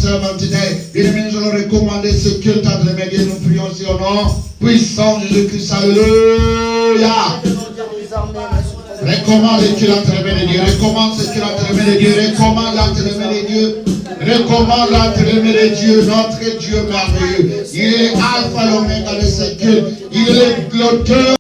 servant today. Bien-aimés, nous allons recommander ce culte entre les médias. Nous prions sur au nom puissant de Jésus-Christ. Alléluia. Recommande le culte entre les mains de Dieu. Recommande ce culte entre les mains de Dieu. Recommande entre les mains de Dieu. Recommande entre les mains de Dieu. Notre Dieu merveilleux. Il est alpha et l'oméga de ce culte. Il est l'auteur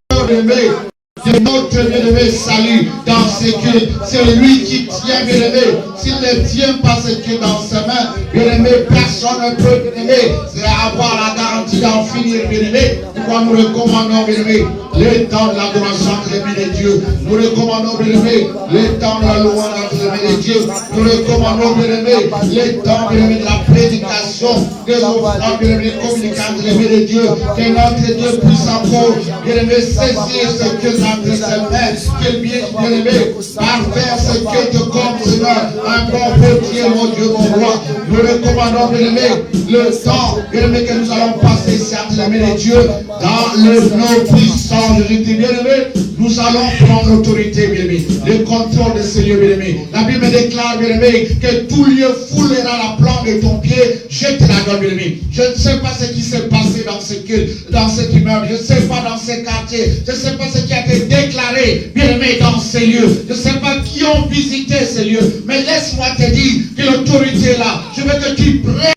de notre bien-aimé salut dans ce culte. C'est lui qui tient, bien-aimé. S'il ne tient pas ce culte dans ses mains, bien-aimé, personne ne peut, bien-aimé, c'est avoir la garantie d'en finir, bien-aimé. Pourquoi nous recommandons, bien-aimé, le temps de l'adoration entre les mains de Dieu. Nous recommandons, bien-aimé, le temps de la louange entre les mains de Dieu. Nous recommandons, bien-aimé, le temps, bien-aimé, de la prédication des offrandes, bien-aimé, communiquant entre les mains de Dieu. Que notre Dieu puisse encore, bien-aimé, saisir ce culte entre ses mains. Qu'il bien-aimé, parfaire ce culte comme Seigneur, un bon potier, mon Dieu, mon roi. Nous recommandons, bien-aimé, le temps, bien-aimé, que nous allons passer ici entre les mains de Dieu, dans le nom puissant de Jésus. Bien-aimé, nous allons prendre l'autorité, bien-aimé, le contrôle de ce lieu, bien-aimé. La Bible déclare, bien-aimé, que tout lieu foulera la plante de ton pied, jette la gueule, bien-aimé. Je ne sais pas ce qui s'est passé dans ce culte, dans cet immeuble, je ne sais pas dans ces quartiers, je ne sais pas ce qui a été déclaré, bien-aimé, dans ces lieux. Je ne sais pas qui ont visité ces lieux, mais laisse-moi te dire que l'autorité est là. Je veux que tu prennes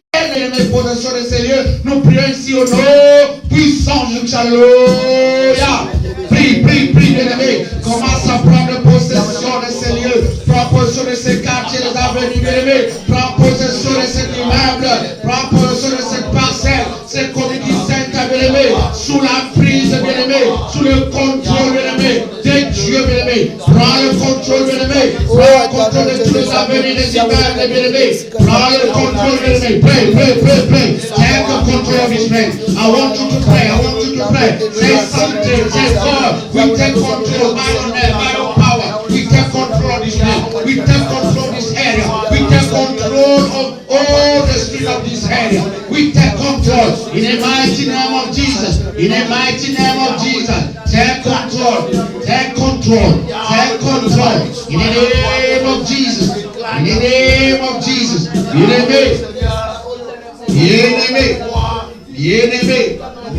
les possessions de ces lieux. Nous prions ici au nom puissant de Jésus. Alléluia. Prie, bien-aimé. Commence à prendre possession de ces lieux. Prends possession de ces quartiers, des avenues, bien-aimé. Prends possession de cet immeuble. Prends possession de cette parcelle, cette communauté sainte, bien-aimé. Sous la prise, bien-aimé. Sous le contrôle, bien-aimé, de Dieu, bien-aimé. Prends le contrôle, bien-aimé. Prends le contrôle de tous les avenues des immeubles, bien-aimé. Prends le contrôle, bien-aimé. Pray. Take the control of his name. I want you to pray. Say something. Say, God, we take control by your name, by your power. We take control of this name. We take control of this area. We take control of all the streets of this area. We take control in the mighty name of Jesus. In the mighty name of Jesus. Take control. Take control. Take control. In the name of Jesus. In the name of Jesus. Bien-aimé,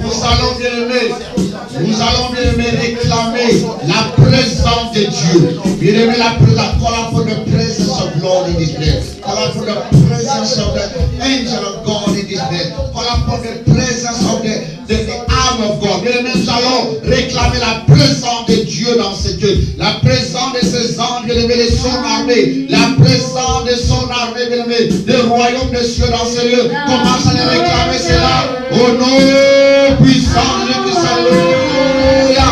nous allons bien-aimé réclamer la présence de Dieu. Bien-aimé, call out for the presence of Lord in this place. Call out for the presence of the angel of God in this place. Call out for the presence of the arm of God. Bien-aimé, nous allons réclamer la présence de Dieu dans ce culte. La présence de ses anges, bien-aimé, de son armée. La présence de son armée, bien-aimé, des royaumes des cieux dans ce lieu. Commence à les réclamer cela au nom puissant de Christ. Alléluia.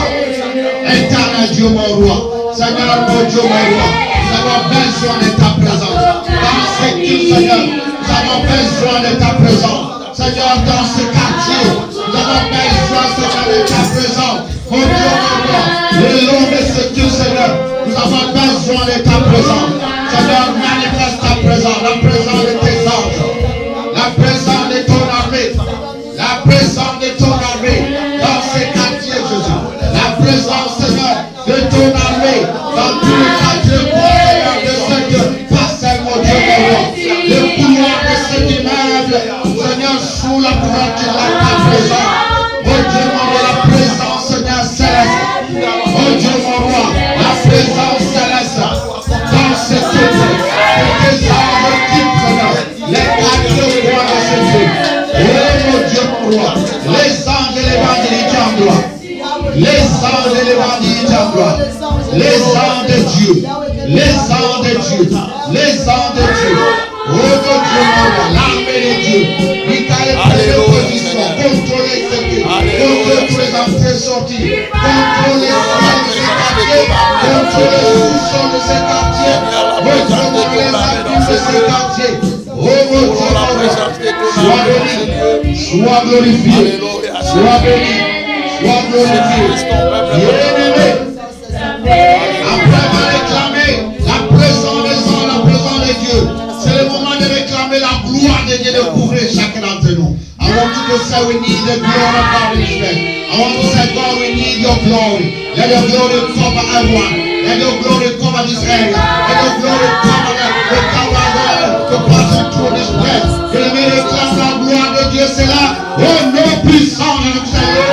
Éternel Dieu, mon roi. Seigneur, mon Dieu, mon roi. Nous avons besoin de ta présence. Dans ce culte, Seigneur, nous avons besoin de ta présence. Seigneur, dans ce quartier, nous avons besoin, Seigneur, de ta présence. Mon Dieu, mon roi, le long de ce culte, Seigneur, nous avons besoin de ta présence. Seigneur, manifeste ta présence, la présence de tes anges, la présence de ton armée, la présence de ton armée dans ces quartiers, Jésus. La présence, Seigneur, de ton armée dans tous les quartiers, Seigneur, de ce que passe, mon Dieu, mon roi. Le couloir de cet immeuble, Seigneur, sous la couverture de ta présence. Mon Dieu, mon roi, la présence, Seigneur, céleste. Mon Dieu, mon roi, la présence céleste dans ce culte. Que tes anges occupent, Seigneur, les quartiers rois de ce Dieu. Oh mon Dieu, mon roi, les anges et les bandits en gloire. Les anges et les bandits en gloire. Les anges de Dieu. Les anges de Dieu. Les anges de Dieu. Oh mon Dieu, mon roi, l'armée de Dieu. Michael est pris de position. Contrôlez ce Dieu. Contrôlez tous les entrées et sorties. Contrôlez les sols de ces quartiers. Contrôlez les sous-sols de ces quartiers. Contrôlez les abîmes de ces quartiers. Oh mon Dieu, mon roi, sois béni, sois glorifié, sois béni, sois glorifié. Bien-aimé, après avoir réclamé la présence des anges, la présence de Dieu, c'est le moment de réclamer la gloire de Dieu, de couvrir chacun d'entre nous. I want you to say we need the glory of God in this place. I want to say, God, we need your glory. Let your glory cover everyone. Let your glory cover this area. Let your glory cover the to pass through this place. Bien-aimé, réclame la gloire de Dieu, c'est là. Au nom puissant de notre Seigneur.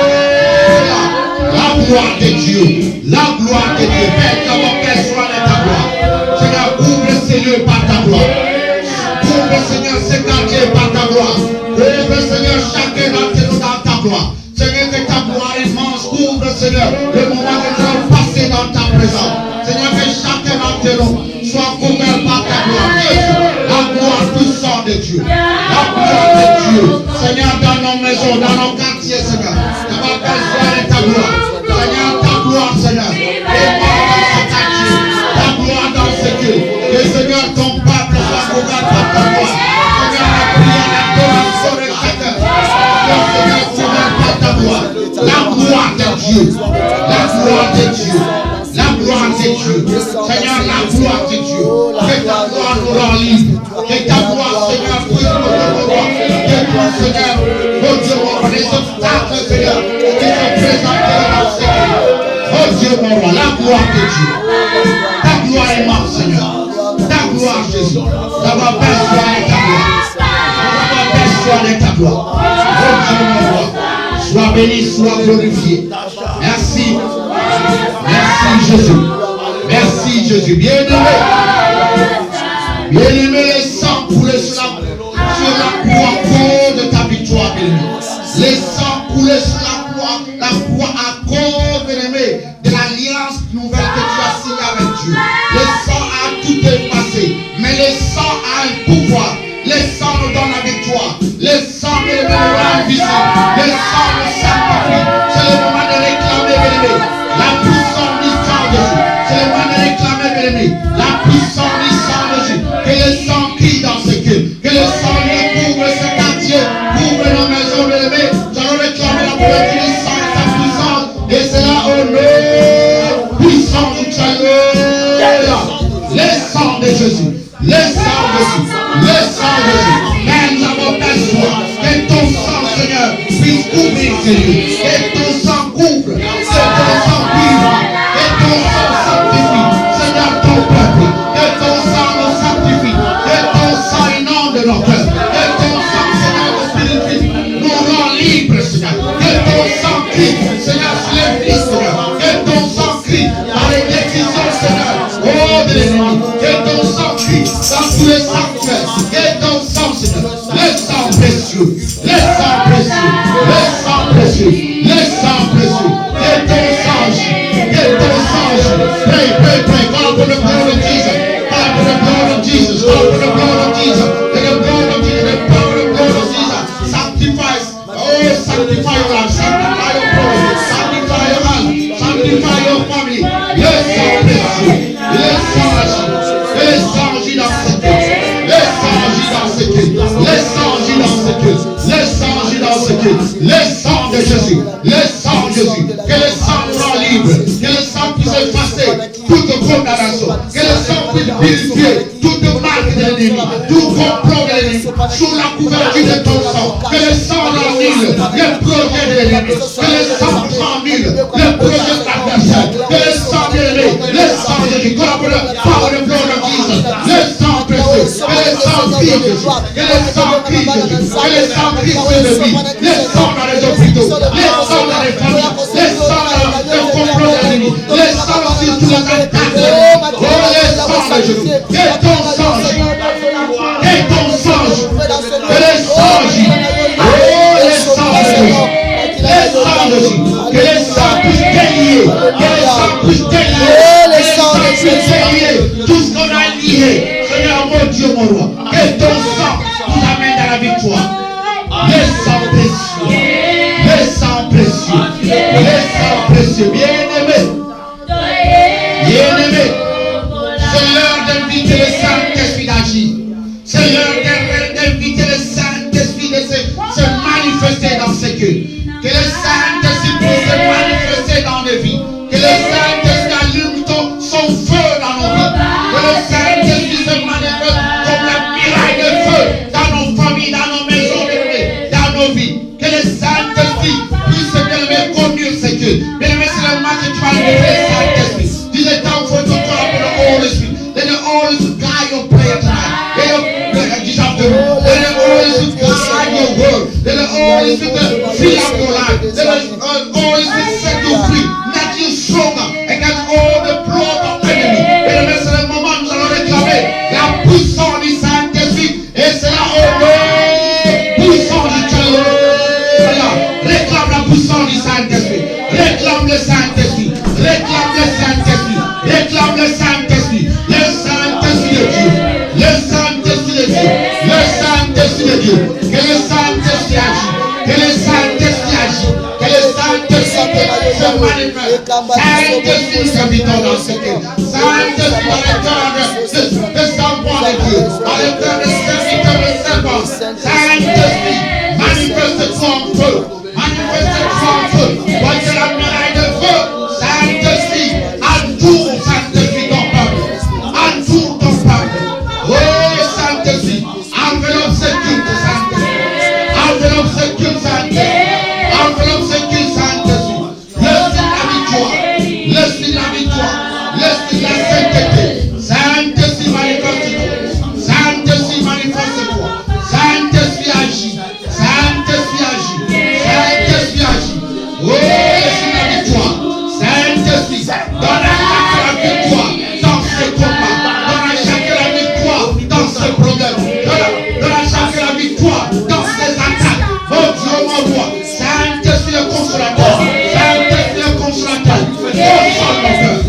La gloire de Dieu. La gloire de Dieu. Père, comment qu'elle soit dans ta gloire. Seigneur, ouvre le Seigneur par ta gloire. Ouvre Seigneur ce quartier par ta gloire. Ouvre Seigneur chacun d'entre nous dans ta gloire. Seigneur, que ta gloire immense ouvre Seigneur le moment que nous allons passer dans ta présence. Seigneur, que chacun d'entre nous soit couvert par ta gloire. Jésus, la gloire puissante de Dieu. La gloire de Dieu. Seigneur, dans nos maisons, dans nos quartiers, Seigneur. Ça va besoin de ta gloire. Seigneur, ta gloire, Seigneur. Et dans ce quartier. Ta gloire dans ce culte. Que Seigneur, ton peuple soit couvert par ta gloire. Seigneur, la prière, la adoration de chacun. Seigneur, couvert par ta gloire. La gloire de Dieu. La gloire de Dieu. La gloire de Dieu. Seigneur, la gloire de Dieu. Que ta gloire nous rend libre. Que ta gloire, Seigneur, puisse nous recevoir. Que toi, Seigneur, oh Dieu, mon roi, les obstacles, Seigneur, qui sont présentés dans ce Seigneur. Oh Dieu, mon roi, la gloire de Dieu. Ta gloire est immense, Seigneur. Ta gloire, Jésus. Ça va besoin de ta gloire. Ça va besoin de ta gloire. Oh Dieu, mon roi. Sois béni, sois glorifié. Merci. Merci Jésus. Merci Jésus. Bien-aimé. Bien-aimé, les sangs coulés sur la croix à cause de ta victoire, bien-aimé. Les sangs coulés sur la croix à cause, bien-aimé, de l'alliance nouvelle que tu as signée avec Dieu. Le sang a tout effacé. Mais le sang a un pouvoir. Le sang nous donne la victoire. Le sang nous rend visible. Le sang nous sanctifie. C'est le moment de réclamer, bien-aimé, la puissance du sang de Jésus. C'est le moment de réclamer, bien-aimé, la puissance du sang de Jésus. Que le sang crie dans ce culte. Que le sang couvre ce quartier, couvre nos maisons, bien-aimé. Nous allons réclamer la couverture du sang et sa puissance. Et c'est là au nom puissant du Seigneur. Le sang de Jésus. Le sang de Jésus. Le sang de Jésus. Mais nous avons besoin que ton sang, Seigneur, puisse couvrir ces lieux. Que ton sang couvre. Que ton sang vivre. Que ton sang sanctifie. Seigneur, ton peuple. Que ton sang nous sanctifie. Que ton sang inonde nos cœurs. Que ton sang, Seigneur, nous purifie. Nous rend libres, Seigneur. Que ton sang crie, Seigneur, sur les vies, Seigneur. Que ton sang crie dans les décisions, Seigneur. Oh, de l'ennemi. Que ton sang crie dans tous les sanctuaires. Que ton sang, Seigneur. Le sang précieux. Le sang précieux. Le sang précieux. Le sang précieux. Que ton sang, que ton sang. Pray, pray, pray. Call for the blood of Jesus. Call for the blood of Jesus. Call for the blood of Jesus. The blood of Jesus. The power of the blood of Jesus. Sanctify. Oh, sanctify your life. Sanctify your body. Sanctify your hand. Sanctify your family. Le sang précieux. Le sang agit. Le sang agit dans ce culte. Le sang agit dans ce culte. Le sang agit dans ce culte. Le sang agit dans ce culte. Le sang de Jésus. Le sang de Jésus. Que le sang nous rend libre. Que le sang puisse effacer toute condamnation. Que le sang puisse purifier toute marque de l'ennemi. Tout complot de l'ennemi. Sous la couverture de ton sang. Que le sang rend nul le projet de l'ennemi. Que le sang rend nul le projet de l'adversaire. Que le sang de l'ennemi. Le sang de Jésus. Comme le power of the blood of Jesus. Le sang précieux. Que le sang crie Jésus. Que le sang crie Jésus. Que le sang crie sur le vie. Le sang dans les hôpitaux. Le sang dans les familles. Le sang dans le complot de l'ennemi. Le sang sur tous les attaques. Oh, le sang de Jésus. Que ton sang agit. Que ton sang agit. Que le sang agit. Oh, le sang de Jésus. Le sang de Jésus. Que le sang puisse délier. Que le sang puisse délier. Que le sang puisse délier tout ce qu'on a lié. Seigneur, mon Dieu, mon roi. Que ton sang nous amène à la victoire. Le sang précieux. Le sang précieux. Le sang précieux. Bien-aimé. Bien-aimé. C'est l'heure d'inviter le Saint-Esprit d'agir. C'est l'heure d'inviter le Saint-Esprit de se manifester dans ce culte. Que le Saint-Esprit puisse se manifester dans nos vies. Que le Saint-Esprit allume son feu dans nos vies. Saint-Esprit de Dieu, que le Saint-Esprit agit, que le Saint-Esprit agit, que le Saint-Esprit se manifeste. Saint-Esprit, nous invitons dans ce cœur. Saint-Esprit, dans le cœur de servants de Dieu, dans le cœur de serviteurs et servantes. Saint-Esprit, manifeste-toi en feu, manifeste-toi en feu. Voici la muraille de feu. Saint-Esprit, entoure, Saint-Esprit, ton peuple. Entoure ton peuple. Oh, Saint-Esprit, enveloppe ce culte, Saint-Esprit. Enveloppe ce culte, Saint-Esprit. Enveloppe ce culte, Saint-Esprit. L'esprit de la victoire. L'esprit de la victoire. L'esprit de la sainteté. Saint-Esprit, manifeste-toi. Saint-Esprit, manifeste-toi. Saint-Esprit agit. Saint-Esprit agit. Saint-Esprit agit. Oh, l'esprit de la victoire. Saint-Esprit, donne à chacun la victoire dans ce combat. Donne à chacun la victoire dans ce problème. Donne à chacun la victoire dans ces attaques. Oh Dieu, mon roi. Saint-Esprit, le consolateur. Saint-Esprit, le consolateur. Console nos cœurs.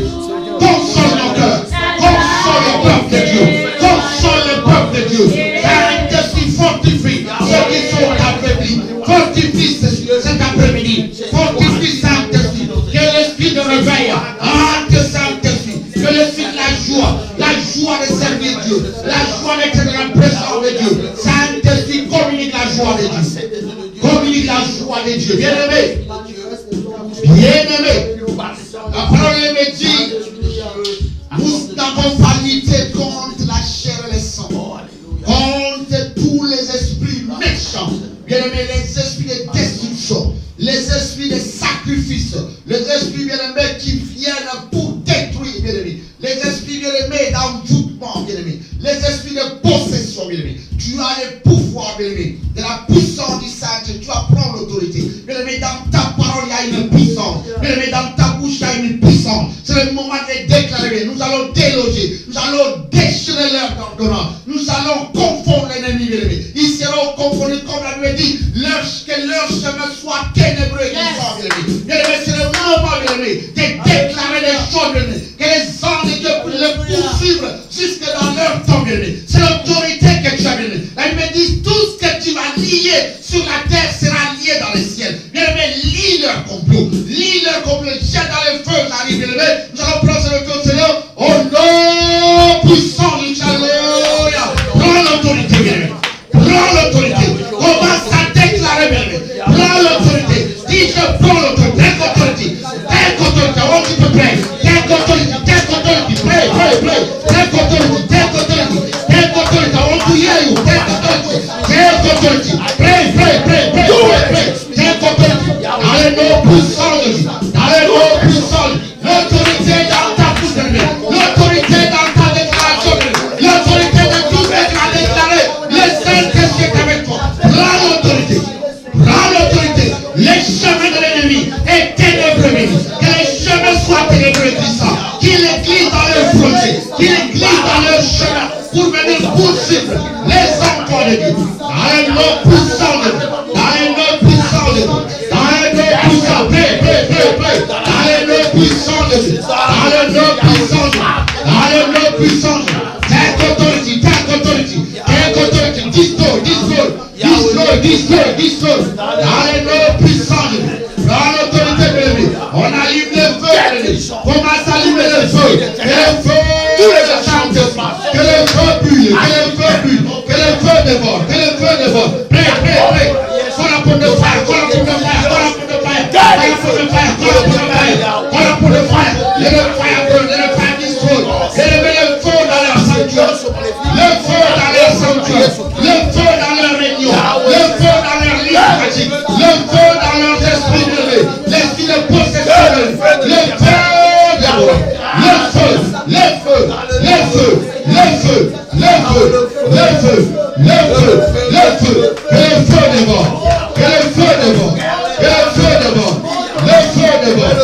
Console nos cœurs. Console le peuple de Dieu. Console le peuple de Dieu. Saint-Esprit, fortifie ceux qui sont affaiblis. Fortifie cet après-midi. Fortifie Saint-Esprit. Que l'esprit de réveil entre Saint-Esprit. Que l'esprit de la joie de servir Dieu. La joie d'être dans la présence de Dieu. Saint-Esprit, communique la joie de Dieu. Communique la joie de Dieu. Bien-aimé. Bien-aimé. La parole me dit, nous n'avons pas lutté contre la chair et le sang, contre tous les esprits méchants, bien-aimés, les esprits de destruction, les esprits de sacrifice, les esprits, bien-aimés, qui viennent pour détruire, bien-aimés, les esprits, bien-aimés, d'envoûtement, bien-aimés, les esprits de possession, bien-aimés. Tu as le pouvoir, bien-aimé, de la puissance du Saint-Esprit. Tu vas prendre l'autorité. Bien-aimé, dans ta parole, il y a une puissance. Bien-aimé, dans ta bouche, il y a une puissance. C'est le moment de déclarer. Nous allons déloger. Nous allons déchirer leur ordonnance. Nous allons confondre l'ennemi, bien-aimé. Ils seront confondus, comme la Bible dit, que leur chemin soit ténébreux et glissant, bien-aimé. Bien-aimé, c'est le moment, bien-aimé, de déclarer les choses, bien-aimé. Que les anges de Dieu le poursuivent jusque dans leur temps, bien-aimé. C'est l'autorité que tu as, bien-aimé. La Bible dit, tout ce que tu vas lier sur la terre sera lié dans les ciels. Bien-aimé, lis leur complot. Lis leur complot. Jette dans le feu, j'arrive, bien-aimé. Nous allons prendre le feu, Seigneur. Au nom puissant du Alléluia. Prends l'autorité, bien-aimé. Prends l'autorité. Commence à déclarer, bien-aimé. Prends l'autorité. Dis, je prends l'autorité. Take authority. Take authority. I want you to pray. Take authority. Take authority. Pray, pray, pray. Take authority. Take authority. Take authority. I want to hear you. Take authority. Take authority. Pray, pray, pray, pray, pray, pray. Take authority. Dans le nom puissant de Dieu. Dans le nom puissant. L'autorité dans ta bouche. L'autorité dans ta déclaration. L'autorité de tout ce que tu as déclaré. Le Saint-Esprit est avec toi. Prends l'autorité. Prends l'autorité. Les chemins de l'ennemi est ténébreux. Que les chemins soient ténébreux et glissants. Qu'il les glisse dans leur projet. Qu'il les glisse dans leur chemin. Pour venir poursuivre les enfants de Dieu. Dans le nom puissant de Dieu. Dans le nom puissant de Dieu. Dans le nom puissant. Pray, pray, pray, pray. Dans le nom puissant de Dieu. Dans le nom puissant de Dieu. Dans le nom puissant de Dieu. Take authority, take authority. Take authority. Destroy, destroy. Destroy, destroy, destroy. Dans le nom puissant de Dieu. Dans l'autorité de Dieu. On allume le feu. Commence à allumer le feu. Et le feu. Que le feu brûle, que le feu brûle, que le feu dévore, que le feu dévore. Pray, pray, pray. Call upon the fire, call upon the fire, call upon the fire, call upon the fire, call upon the fire, call upon the fire. Let the fire burn, let the fire destroy. Let le feu dans leur sanctuaire, le feu dans leur sanctuaire, le feu dans leur réunion, le feu dans leur livre magique, le feu dans leurs esprits élevés, l'esprit de possession, le feu dévore, le feu, le feu, le feu, le feu, le feu, le feu, le feu, le feu, que le feu dévore, que le feu dévore, que le feu dévore, le feu dévore,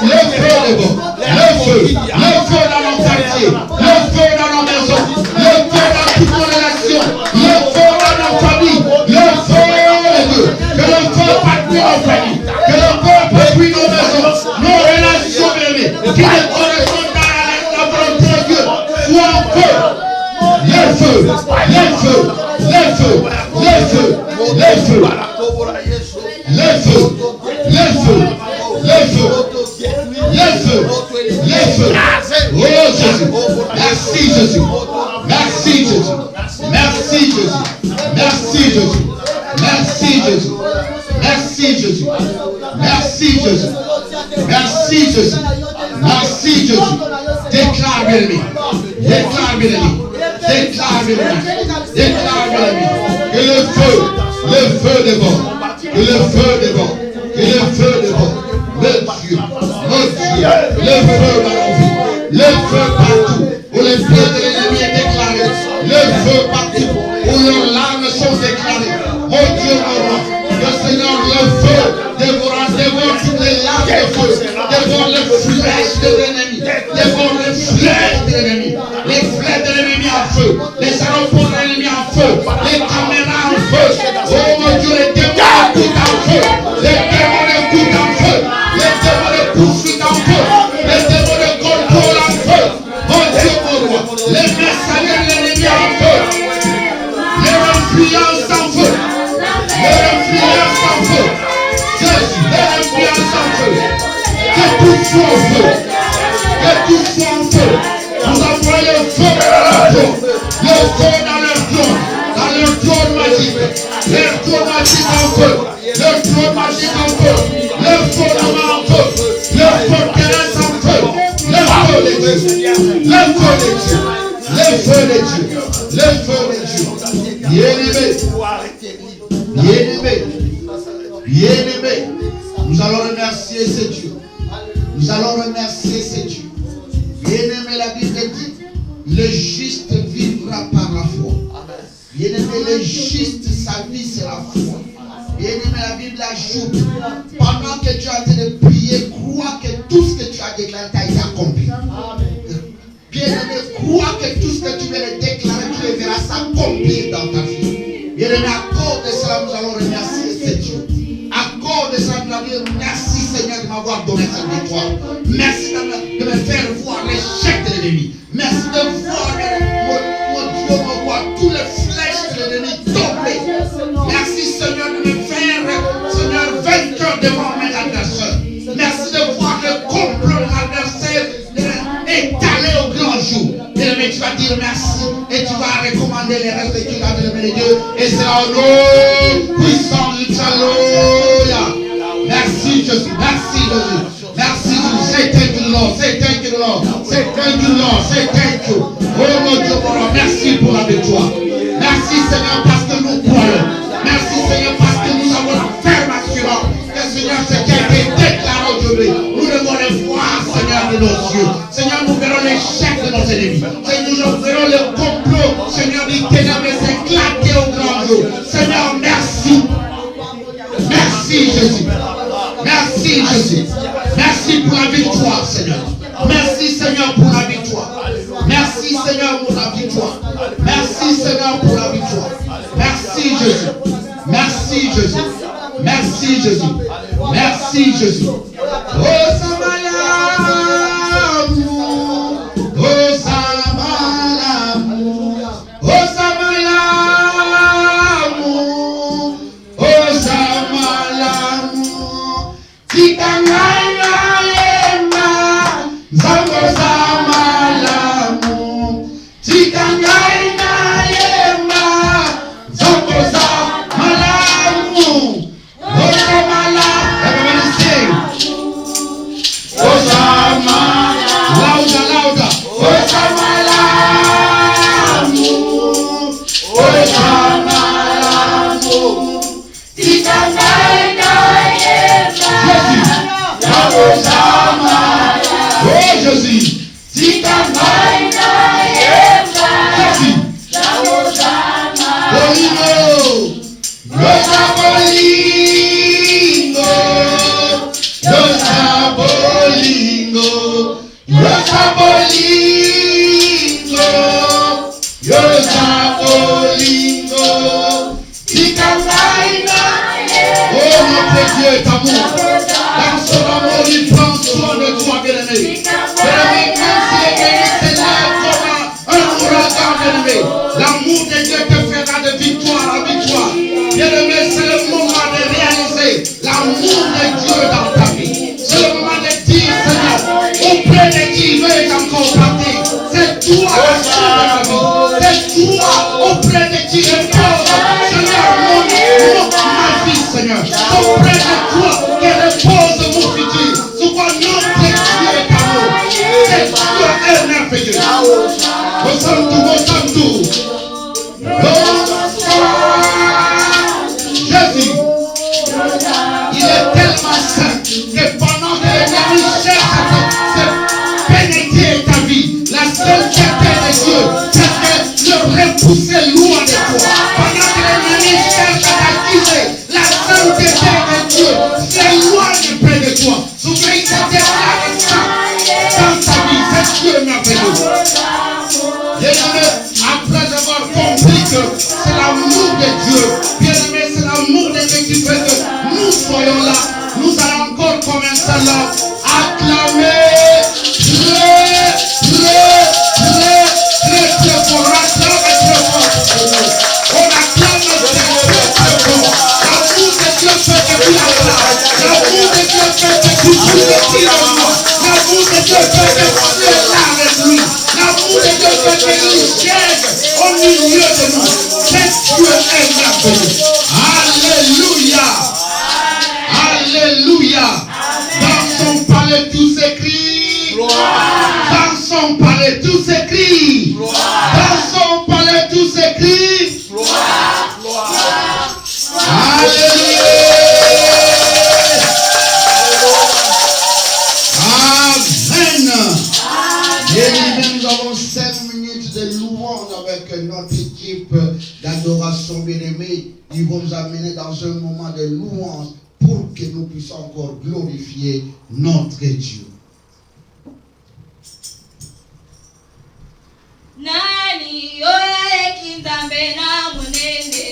le feu dévore, le feu dans nos quartiers, le feu dans nos maisons, le feu dans toutes nos relations, le feu dans nos familles, le feu de Dieu, que le feu patrouille nos familles, que le feu patrouille nos maisons, nos relations, bébés, qui ne correspondent pas à la volonté de Dieu, soit en feu. Le feu, le feu, le feu, le le feu, le feu, le feu, le feu, le feu, le feu. Oh Jésus, merci Jésus, merci Jésus, merci Jésus, merci Jésus, merci Jésus, merci Jésus, merci Jésus, merci Jésus, merci Jésus. Déclare l'ennemi, déclare l'ennemi, déclare l'ennemi, déclare l'ennemi. Que le feu dévore, que le feu dévore, que le feu dévore. Mon Dieu, le feu dans nos vies, le feu partout, où les feux de l'ennemi est déclaré, le feu partout, où leurs larmes sont déclarées. Mon Dieu, mon roi, le Seigneur, le feu dévore toutes les larmes de feu, dévore les flèches de l'ennemi, dévore les flèches de l'ennemi, les flèches de l'ennemi en feu, les aéroports de l'ennemi en feu, les caméras en feu. Oh mon Dieu, les démons écoutent en feu, les démons écoutent en feu, les démons de poursuite en feu, les démons de contrôle en feu. Mon Dieu, mon roi, les mercenaires de l'ennemi en feu, les influences en feu, les influences en feu. Jésus, les influences en feu. Que tout soit en feu, que tout soit en feu. Nous envoyons le feu dans leur trône, le feu dans leur trône magique, leur trône magique en feu, leur trône magique en feu, leur feu en feu, leur feu terrestre en feu, le feu de Dieu, le feu de Dieu, le feu de Dieu, le feu de Dieu. Bien-aimé, bien-aimé, bien-aimé, nous allons remercier ce Dieu. Nous allons remercier ce Dieu. Bien-aimé, la Bible dit, le juste vivra par la foi. Bien-aimé, le juste, sa vie c'est la foi. Bien-aimé, la Bible ajoute, pendant que tu es en train de prier, crois que tout ce que tu as déclaré a été accompli. Bien-aimé, crois que tout ce que tu viens de déclarer, tu le verras s'accomplir dans ta vie. Bien-aimé, à cause de cela, nous allons remercier ce Dieu. À cause de cela, nous allons dire merci Seigneur de m'avoir donné cette victoire. Merci de me faire voir l'échec de l'ennemi. Merci de voir mon Dieu, mon roi, tous les flèches de l'ennemi tomber. Merci Seigneur de me faire, Seigneur, vainqueur devant mes adversaires. Merci de voir le complot de l'adversaire étalé au grand jour. Mais tu vas dire merci et tu vas recommander les restes que tu as de Dieu. Et c'est au nom puissant de Alléluia. Merci Jésus, merci Jésus. Merci Jésus. Say thank you Lord, say thank you Lord, say thank you Lord, say thank you. Oh mon Dieu, mon Lord, merci pour la victoire. Merci Seigneur parce que nous croyons. Merci Seigneur parce que nous avons la ferme assurance que Seigneur ce qui a été déclaré aujourd'hui. Nous devons le voir Seigneur de nos yeux. Seigneur, nous verrons l'échec de nos ennemis. Seigneur, nous verrons le complot Seigneur du ténèbre s'éclater au grand jour. Seigneur, merci. Merci Jésus. Merci Jésus. Merci pour la victoire Seigneur. Merci Seigneur pour la victoire. Merci Seigneur pour la victoire. Merci Seigneur pour la victoire. Merci Jésus. Merci Jésus. Merci Jésus. Merci Jésus. Oh L'amour de Dieu te fera de victoire en victoire. Bien-aimé, c'est de le repousser loin de toi. Pendant que l'ennemi cherche à t'accuser, la sainteté de Dieu s'éloigne près de toi. Souvent il se déclare dans ta vie, c'est Dieu merveilleux. Bien-aimé, après avoir compris que c'est l'amour de Dieu, bien-aimé, c'est l'amour de Dieu qui fait que nous soyons là. Nous allons encore commencer là, acclamer très fort, acclamer très fort. On acclame le Seigneur très fort. L'amour de Dieu fait que tu l'acclames. L'amour de Dieu fait que tu tires en moi. L'amour de Dieu fait que tu es là avec lui. L'amour de Dieu fait qu'il siège au milieu de nous. C'est Dieu est merveilleux. Alléluia. Alléluia. Dans son palais tout s'écrit. Dans son palais tout s'écrit. Dans son palais tout s'écrit. Alléluia. Amen. Et nous avons 5 minutes de louange avec notre équipe d'adoration bien-aimée. Ils vont nous amener dans un moment de louange pour que nous puissions encore glorifier notre Dieu. Nani oya ekinzambe na munene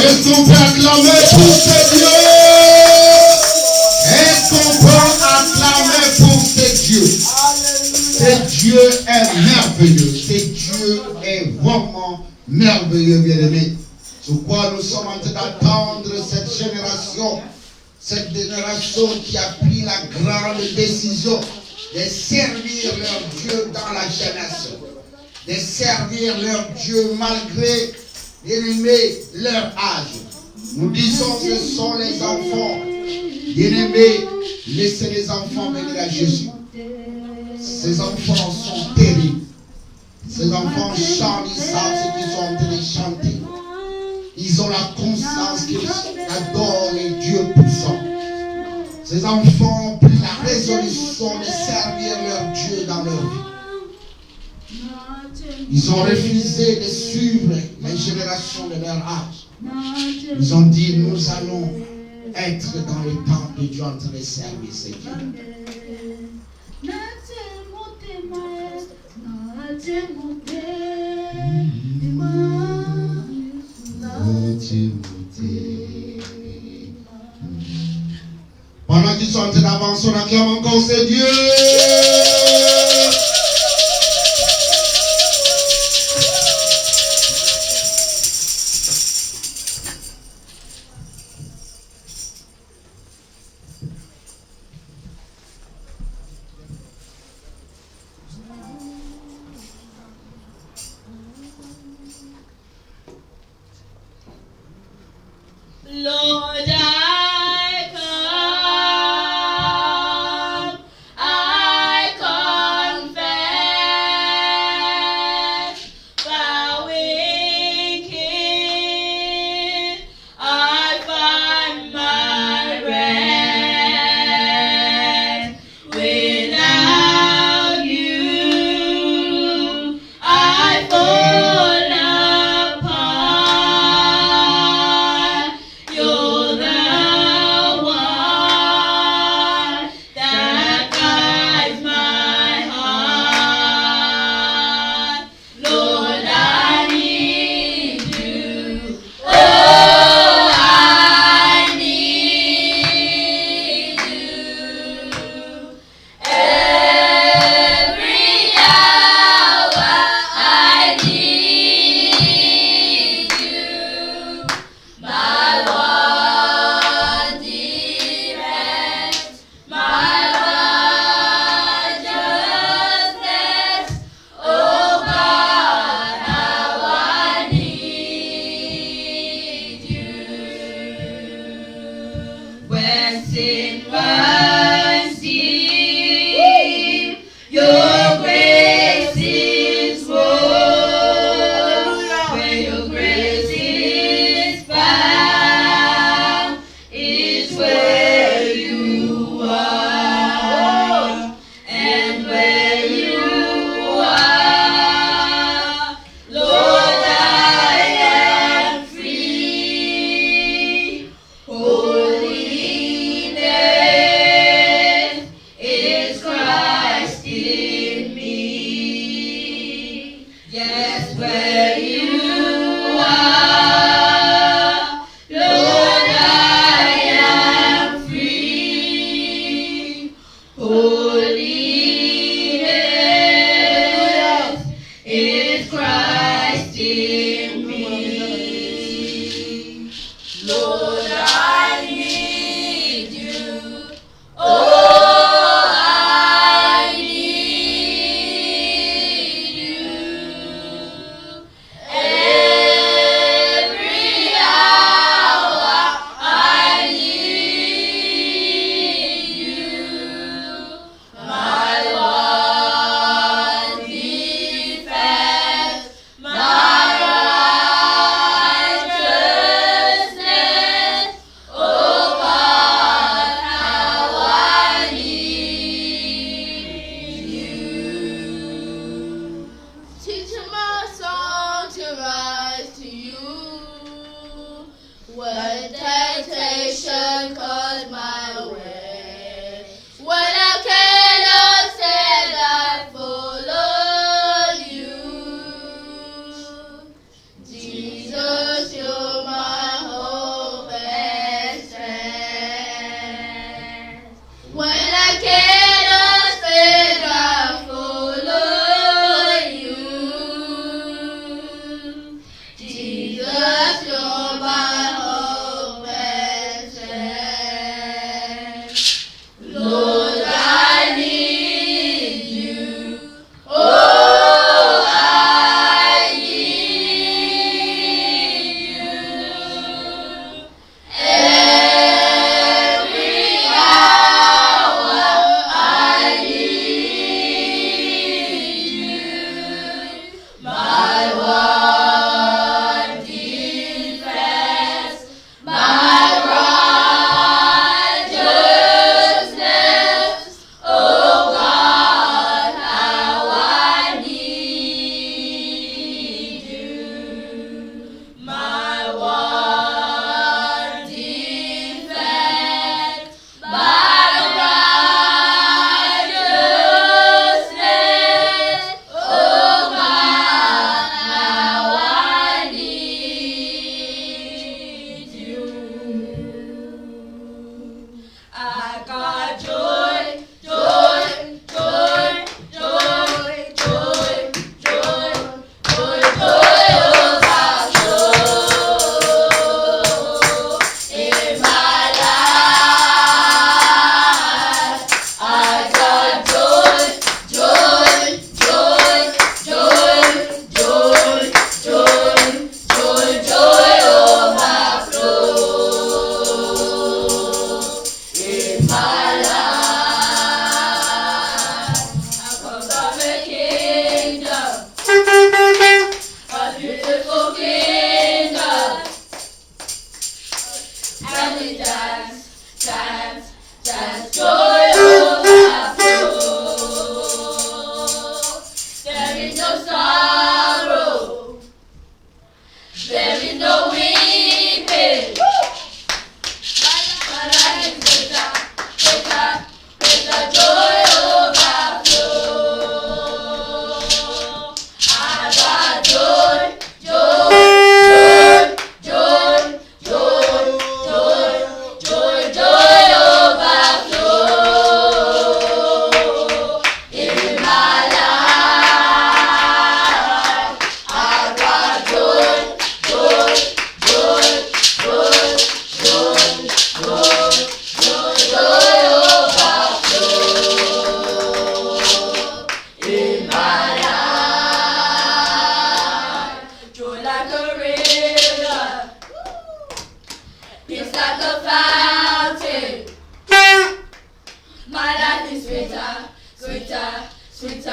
Est-ce qu'on peut acclamer pour ce Dieu? Est-ce qu'on peut acclamer pour ce Dieu? Ce Dieu est merveilleux. Ce Dieu est vraiment merveilleux, bien-aimé. Sur quoi nous sommes en train d'attendre cette génération qui a pris la grande décision de servir leur Dieu dans la jeunesse, de servir leur Dieu malgré, bien-aimé, leur âge. Nous disons que ce sont les enfants. Bien-aimés, laissez les enfants venir à Jésus. Ces enfants sont terribles. Ces enfants chantent, ils savent ce qu'ils sont en train de chanter. Ils ont la conscience qu'ils adorent les dieux puissants. Ces enfants ont pris la résolution de servir leur Dieu dans leur vie. Ils ont refusé de suivre les générations de leur âge. Ils ont dit, nous allons être dans le temple de Dieu en train de servir ces dieux. Pendant qu'ils sont en train d'avancer, on acclame encore ces dieux. Lord, Jesus, you're my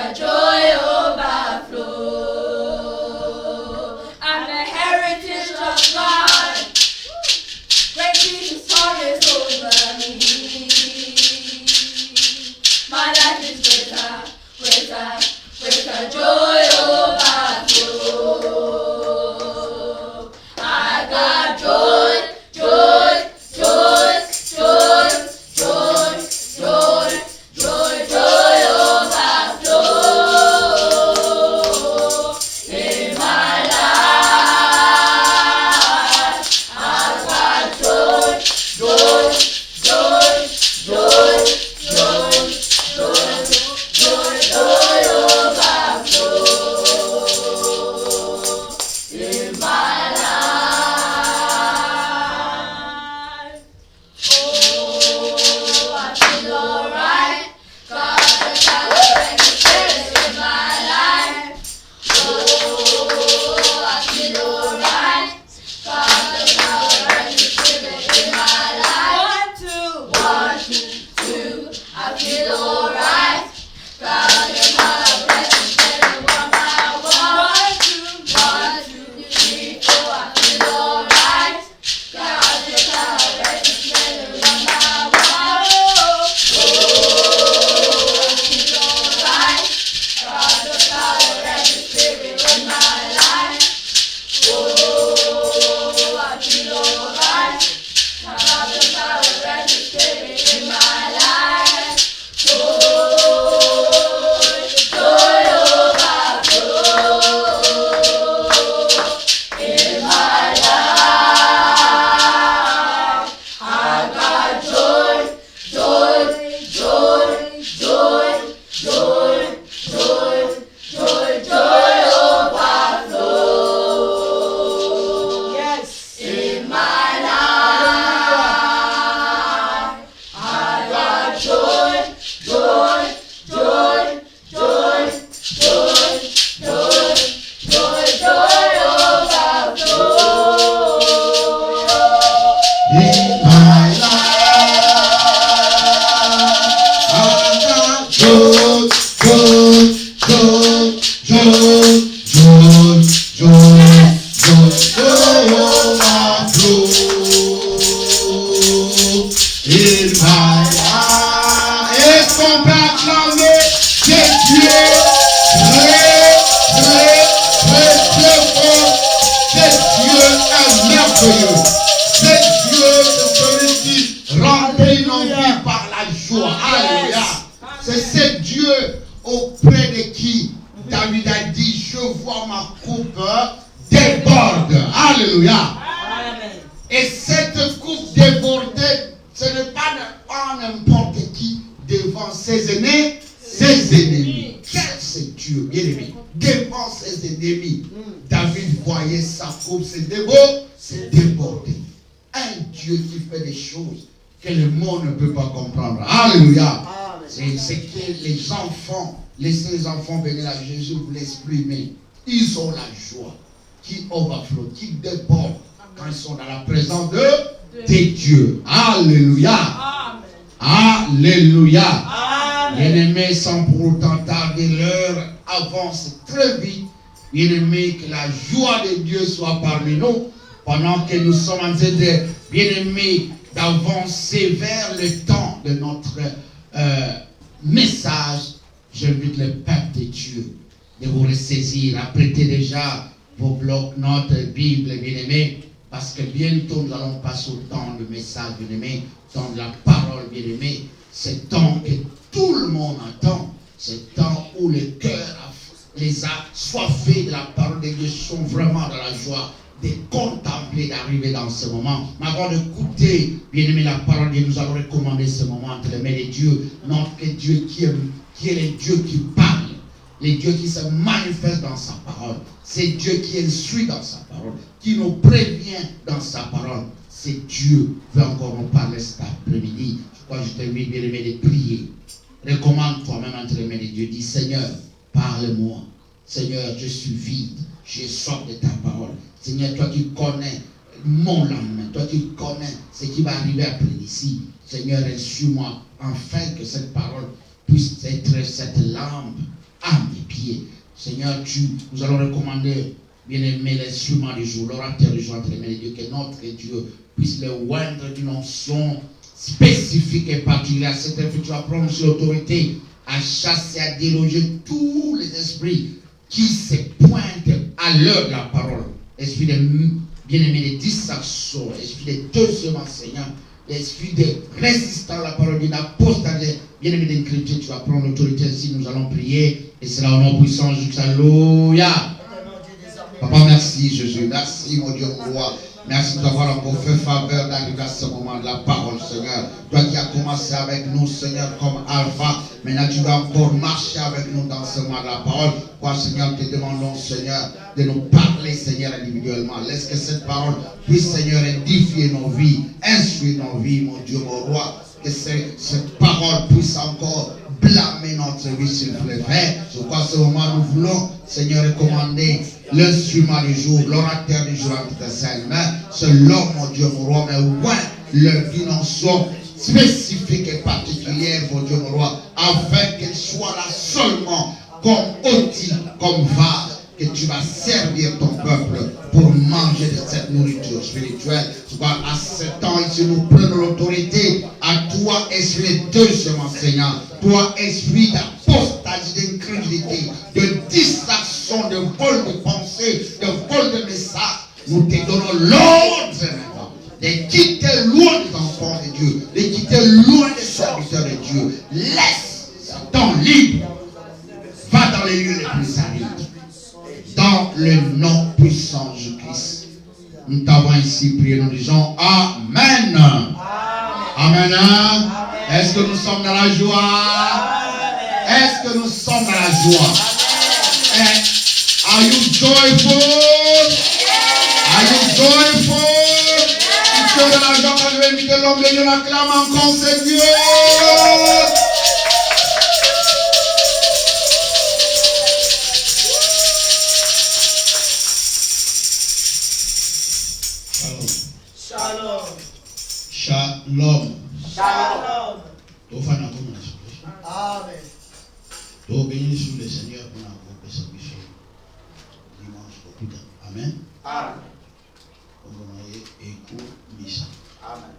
the joy overflow. I'm the heritage of God. Great Jesus always over me. My life is greater, greater, greater joy overflow. I got joy, joy, joy, joy, joy, joy, joy, joy overflow in my life. I got joy, joy, joy, joy, joy, joy, joy, joy overflow in my life. Oh, I feel alright. God, the power and the spirit in my life. Oh, I feel alright. God, the power and the spirit in my life. 1, 2, 1, 2, 2. I feel alright. God, the power and the spirit 1 by 1. 1, 2, 3, 4. I feel alright. God, the power and the spirit 1 by 1. Oh, I feel alright. God, the power and the spirit in my life. Oh, I feel alright. God, the power and the spirit in my life. Joy, joy overflow in my life. I got joy, joy, joy, joy, joy, joy, joy, joy overflow. Yes. In my life, I got joy, joy, joy, joy, joy, joy, joy, joy overflow. In my life, I got joy, joy, joy, joy, joy, joy, joy, joy overflow. In my life, est-ce qu'on peut acclamer c'est Dieu très, très, très, très fort. C'est Dieu est merveilleux. C'est Dieu, c'est celui qui remplit nos vies par la joie. Alléluia. C'est ce Dieu auprès de qui David a dit, je vois ma coupe déborde. Alléluia. Amen. Et cette coupe débordée, ce n'est pas n'importe qui devant ses ennemis, Quel c'est Dieu, bien aimé. Devant ses ennemis, David voyait sa coupe se déborder. Un Dieu qui fait des choses que le monde ne peut pas comprendre. Alléluia. C'est ce que les enfants, laissez les enfants venir à Jésus pour l'exprimer. Ils ont la joie qui overflow, qui déborde quand ils sont dans la présence de Dieu. Alléluia. Alléluia. Bien-aimés, sans pour autant tarder, l'heure avance très vite. Bien-aimés, que la joie de Dieu soit parmi nous pendant que nous sommes en train de, bien-aimés, d'avancer vers le temps de notre message. J'invite le peuple de Dieu de vous ressaisir, apprêtez déjà vos blocs-notes, Bible, bien-aimés, parce que bientôt nous allons passer au temps de message, bien-aimés, temps de la parole, bien-aimés. C'est temps que tout le monde entend. C'est temps où le cœur les a soifés de la parole de Dieu, sont vraiment dans la joie de contempler, d'arriver dans ce moment. Mais avant d'écouter, bien-aimé, la parole de Dieu, nous allons recommander ce moment entre les mains de Dieu, notre Dieu qui est le Dieu qui parle, le Dieu qui se manifeste dans sa parole. C'est Dieu qui instruit dans sa parole, qui nous prévient dans sa parole. C'est Dieu qui veut encore nous parler cet après-midi. Je crois que je t'invite, bien-aimé, de prier. Recommande toi-même entre les mains de Dieu. Dis, Seigneur, parle-moi. Seigneur, je suis vide. J'ai soif de ta parole. Seigneur, toi qui connais mon lendemain, toi qui connais ce qui va arriver après d'ici. Seigneur, instruis-moi afin que cette parole puisse être cette lampe à mes pieds. Seigneur, nous allons recommander, bien-aimé, l'instrument du jour, l'orateur du jour entre les mains de Dieu, que notre Dieu puisse le oindre d'une onction spécifique et particulière. C'est un tu vas prendre sur l'autorité à chasser, à déloger tous les esprits qui se pointent à l'heure de la parole. Esprit de bien-aimé, de distraction, esprit de deuxième enseignant, l'esprit de résistant à la parole d'une apostat, bien-aimé d'incrédulité, tu vas prendre l'autorité ainsi, nous allons prier, et c'est là au nom puissant de Jésus. Alléluia. Papa, merci Jésus, merci mon Dieu, mon roi. Merci d'avoir encore fait faveur d'arriver à ce moment de la parole, Seigneur. Toi qui as commencé avec nous, Seigneur, comme Alpha, maintenant tu vas encore marcher avec nous dans ce moment de la parole. Quoi, Seigneur, te demandons, Seigneur, de nous parler, Seigneur, individuellement. Laisse que cette parole puisse, Seigneur, édifier nos vies, instruire nos vies, mon Dieu, mon roi. Que cette parole puisse encore blâmer notre vie, s'il vous plaît. Sur quoi, ce moment, nous voulons, Seigneur, recommander l'instrument du jour, l'orateur du jour entre tes saintes mains. C'est l'homme, mon Dieu, mon roi, mais ouais, le dimension spécifique et particulière, mon Dieu, mon roi, afin qu'elle soit là seulement comme outil, comme vase, que tu vas servir ton peuple pour manger de cette nourriture spirituelle. À ce temps, ici, nous prenons l'autorité à toi, esprit de deuxième enseignant, toi, esprit d'apostasie, d'incrédulité, de distraction, de vol de pensée, de vol de message. Nous te donnons l'ordre maintenant de quitter loin des enfants de Dieu, de quitter loin des serviteurs de Dieu. Laisse Satan libre. Va dans les lieux les plus arides. Dans le nom puissant de Jésus-Christ. Nous t'avons ainsi prié, nous disons Amen. Amen. Amen. Est-ce que nous sommes dans la joie? Est-ce que nous sommes dans la joie? Are you joyful? Are you joyful? Si tu es dans la joie, je vais inviter l'homme de Dieu, l'acclame encore, c'est Dieu. Shalom. Shalom. Amen. Tu bénis sur le Seigneur pour avoir sa mission dimanche au plus tard. Amen. Amen. Amen.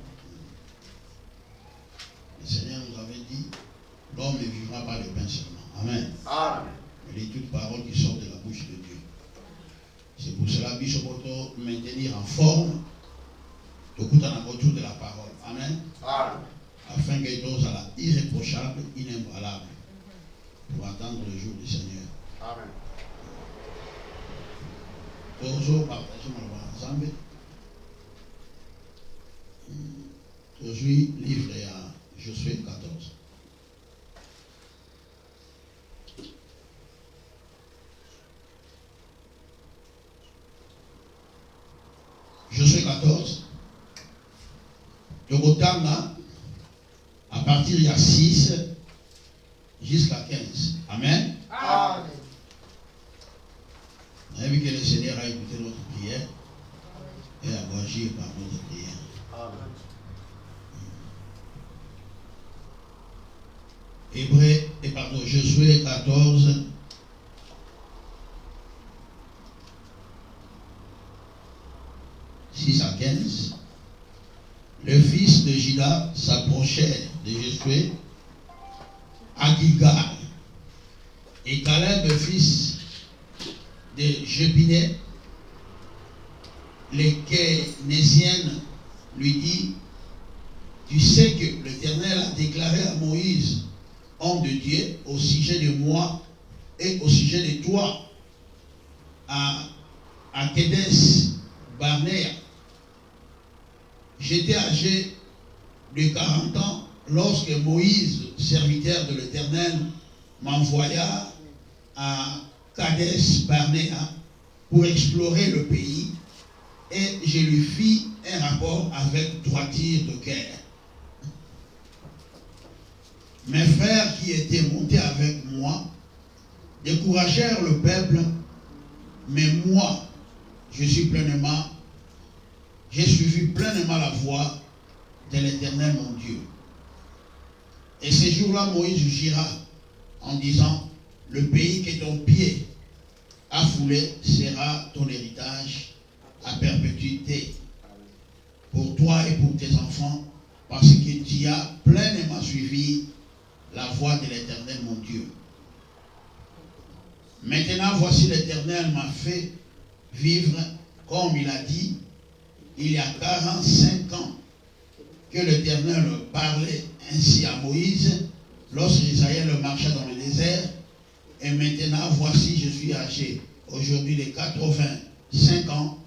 Le Seigneur nous avait dit, l'homme ne vivra pas de pain seulement. Amen. Amen. Mais de toute parole qui sort de la bouche de Dieu. C'est pour cela, Bishop Otto, maintenir en forme tout en retour de la parole. Amen. Amen. Afin que nous soyons irréprochables, inébranlables, pour attendre le jour du Seigneur. Amen. Toujours partager mon ensemble. Aujourd'hui, livre à Josué 14. Josué 14. Le Rotama, à partir de 6 jusqu'à 15. Amen. Amen. On a vu que le Seigneur a écouté notre prière et a agi par notre prière. Amen. Josué 14. « 6 à 15. Le fils de Juda s'approchait de Josué à Gilgal. Et Caleb, le fils de Jephiné, les Kénésiennes, lui dit, tu sais que l'Éternel a déclaré à Moïse, homme de Dieu, au sujet de moi et au sujet de toi, à Kédes Barnéa. J'étais âgé de 40 ans lorsque Moïse, serviteur de l'Éternel, m'envoya à Kades Barnéa pour explorer le pays et je lui fis un rapport avec droiture de cœur. Mes frères qui étaient montés avec moi découragèrent le peuple, mais moi, j'ai suivi pleinement la voie de l'Éternel mon Dieu. Et ce jour-là, Moïse jura en disant, le pays que ton pied a foulé sera ton héritage à perpétuité pour toi et pour tes enfants, parce que tu as pleinement suivi la voie de l'Éternel, mon Dieu. Maintenant, voici l'Éternel m'a fait vivre comme il a dit, il y a 45 ans, que l'Éternel parlait ainsi à Moïse lorsqu'Israël marchait dans le désert. Et maintenant, voici, je suis âgé aujourd'hui de 85 ans.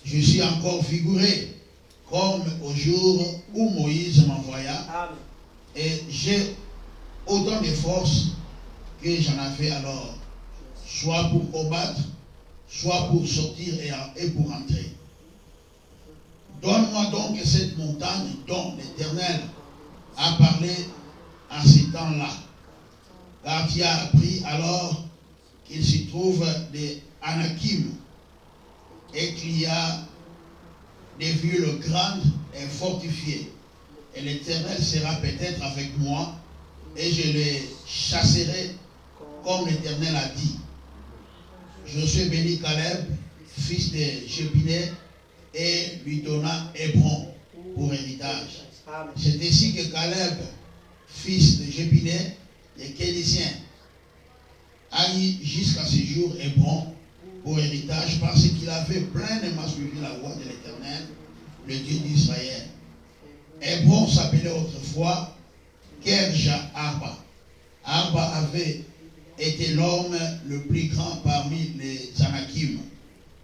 Je suis encore vigoureux comme au jour où Moïse m'envoya. Et j'ai autant de force que j'en avais alors, soit pour combattre, soit pour sortir et pour entrer. Donne-moi donc cette montagne dont l'Éternel a parlé à ce temps-là. Car tu as appris alors qu'il s'y trouve des Anakim et qu'il y a des villes grandes et fortifiées. Et l'Éternel sera peut-être avec moi et je les chasserai comme l'Éternel a dit. Josué bénit Caleb, fils de Jephunneh, et lui donna Hébron pour héritage. C'est ainsi que Caleb, fils de Jephunneh, les Kénisiens, a eu jusqu'à ce jour Hébron pour héritage parce qu'il avait pleinement suivi la voie de l'Éternel, le Dieu d'Israël. Hébron s'appelait autrefois Kirjat Arba. Arba avait été l'homme le plus grand parmi les Anakim.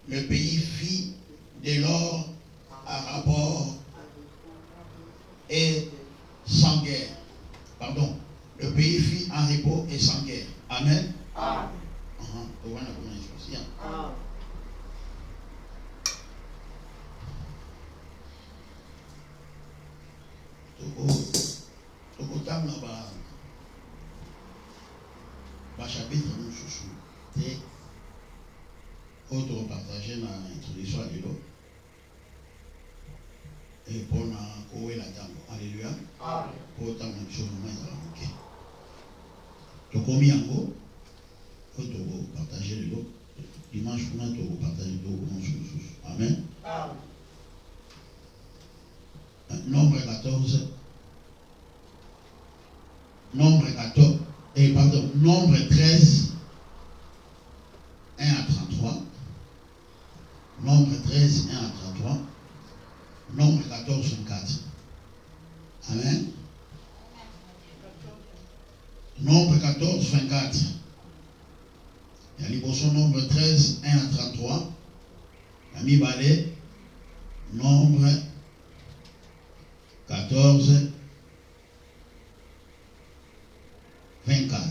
Le pays fit de l'or à rapport et sans guerre. Pardon. Le pays fit en repos et sans guerre. Amen. Amen. Chapitre nous chouchou et autre partager dans l'introduction à l'îlot et pour na kowe la tango. Alléluia. Pour tant de choses moins à manquer. Tokomi yango auto partager l'îlot dimanche pour nous partager l'îlot non chouchou. Amen. Nombre 14. Nombre 14. Et pardon, nombre 13, 1 à 33. Nombre 13, 1 à 33. Nombre 14, 24. Amen. Nombre 14, 24. Il y a l'important nombre 13, 1 à 33. La mi-balai. Nombre 14, 24.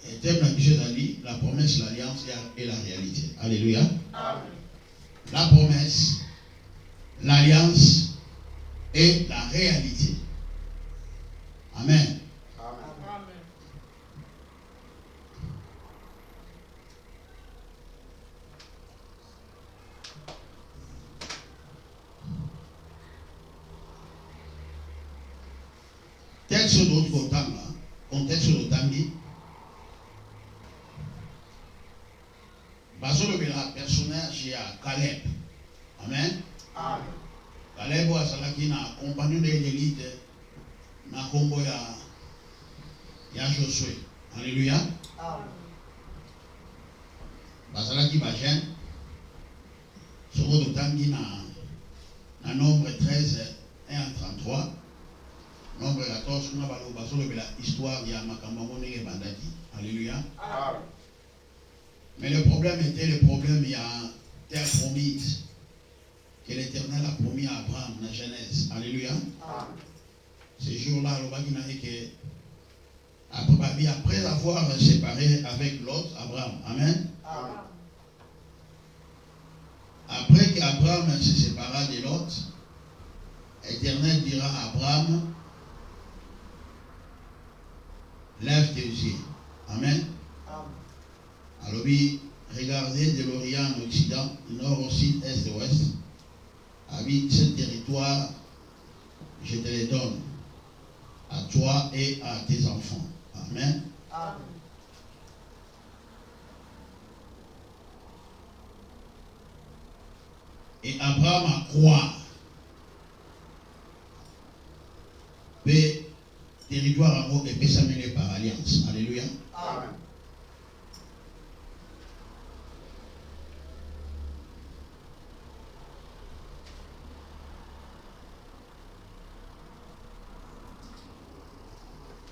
Et thème la mission d'Ali, la promesse, l'alliance et la réalité. Alléluia. Amen. La promesse, l'alliance et la réalité. Amen. Amen. Texte d'autre côté, contexte de Tangi. Parce que le personnage est Caleb. Amen. Amen. Caleb a salaki na compagnon de l'élite na kombo ya Josué. Alléluia. Amen. Basalaki bajen. Soko de Tangi na nombre 13, 1 à 33. Nombre 14, on a l'histoire de Makamamone et Bandaki. Alléluia. Amen. Mais le problème était le problème, il y a terre promise que l'Éternel a promis à Abraham dans la Genèse. Alléluia. Amen. Ce jour-là, le bagina est que après avoir séparé avec l'autre, Abraham. Amen. Amen. Après qu'Abraham se sépara de l'autre, l'Éternel dira à Abraham, lève tes yeux. Amen. Alors oui, regardez de l'Orient en Occident, du nord au sud, est et ouest. Habite ce territoire, je te le donne à toi et à tes Et Abraham a croire. Le territoire en haut est s'amener par alliance. Alléluia. Amen.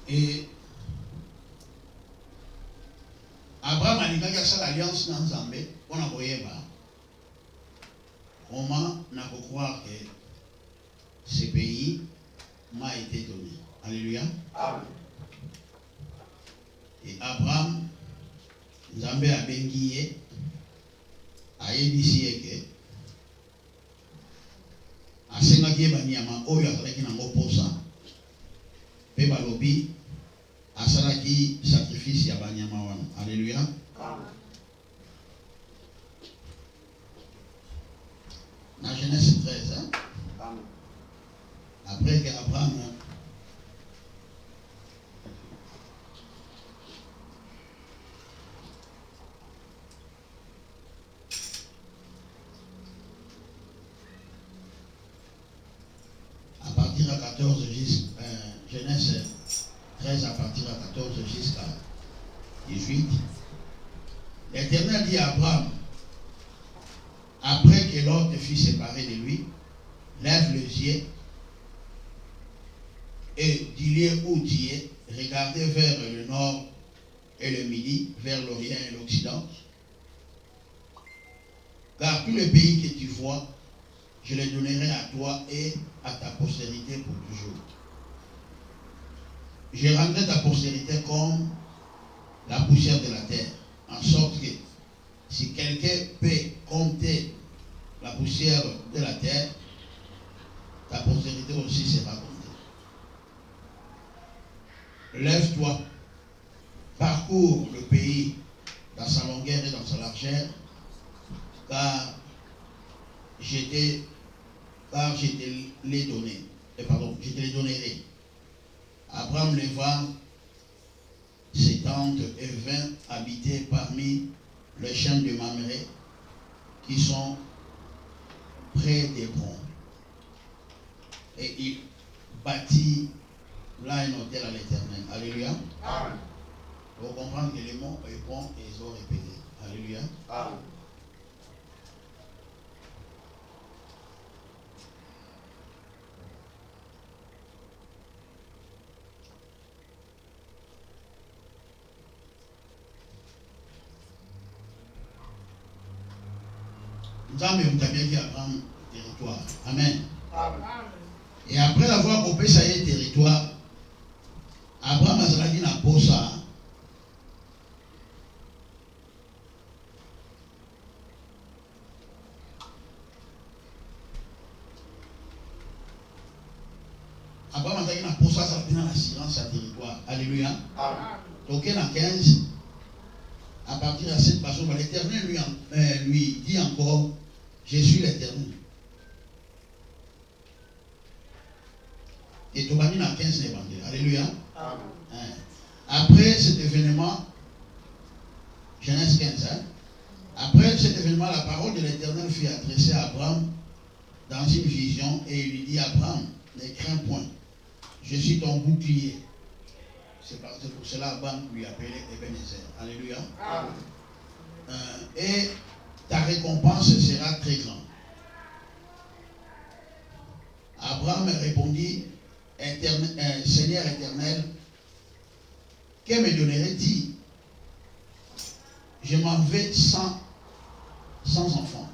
Et Abraham a dit qu'il y a l'alliance dans Zambé. On a voyé comment on a pu croire que ce pays m'a été donné. Alléluia. Amen. Et Abraham, Zambé a bengié, a yébisi que a sengaki banyama oyo azalaki nango posa pe balobi asalaki sacrifice ya banyama wana. Alléluia. Amen. Dans Genèse 13, hein? Amen. Après que Abraham à partir à 14 jusqu'à Genèse 13 à partir à 14 jusqu'à 18, l'Éternel dit à Abraham, après que l'autre fut séparé de lui, lève les yeux et du lieu où tu es, regardez vers le nord et le midi, vers l'Orient et l'Occident. Car tous les pays que tu vois, je les donnerai à toi et à ta postérité pour toujours. Je rendrai ta postérité comme la poussière de la terre, en sorte que si quelqu'un peut compter la poussière de la terre, ta postérité aussi sera comptée. Lève-toi, parcours le pays dans sa longueur et dans sa largeur, car je te les donné. Je te les donnerai. Abraham leva ses tentes et vint habiter parmi les champs de Mamré qui sont près d'Hébron. Et il bâtit là un hôtel à l'Éternel. Alléluia. Amen. Vous comprenez que les mots Hébron et ils ont répété. Alléluia. Amen. Nous avons établi Abraham territoire. Amen. Amen. Et après avoir coupé ça y est territoire, Abraham a dit na posa. Abraham a dit na posa, ça fait l'assurance à territoire. Alléluia. Amen. Donc en 15, à partir de cette façon, l'Éternel lui dit encore, je suis l'Éternel. Et Tobani dans 15 l'évangile. Alléluia. Amen. Après cet événement, Genèse 15, hein? Après cet événement, la parole de l'Éternel fut adressée à Abraham dans une vision et il lui dit, Abraham, ne crains point, je suis ton bouclier. C'est pour cela qu'Abraham lui appelait Ebenezer. Alléluia. Amen. Et ta récompense sera très grande. Abraham répondit, Seigneur éternel, que me donnerais-tu? Je m'en vais sans enfant.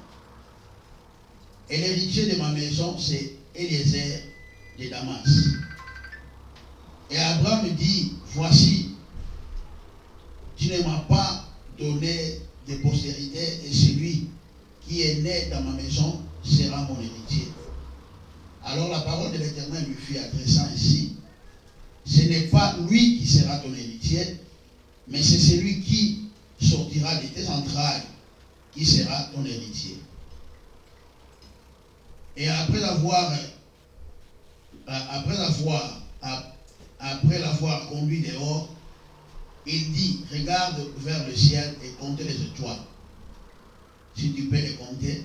Et l'héritier de ma maison, c'est Eliezer de Damas. Et Abraham dit, voici, tu ne m'as pas donné de postérité et celui qui est né dans ma maison sera mon héritier. Alors la parole de l'Éternel lui fut adressant ainsi, ce n'est pas lui qui sera ton héritier, mais c'est celui qui sortira de tes entrailles qui sera ton héritier. Et après l'avoir conduit dehors, il dit, regarde vers le ciel et compte les étoiles. Si tu peux les compter.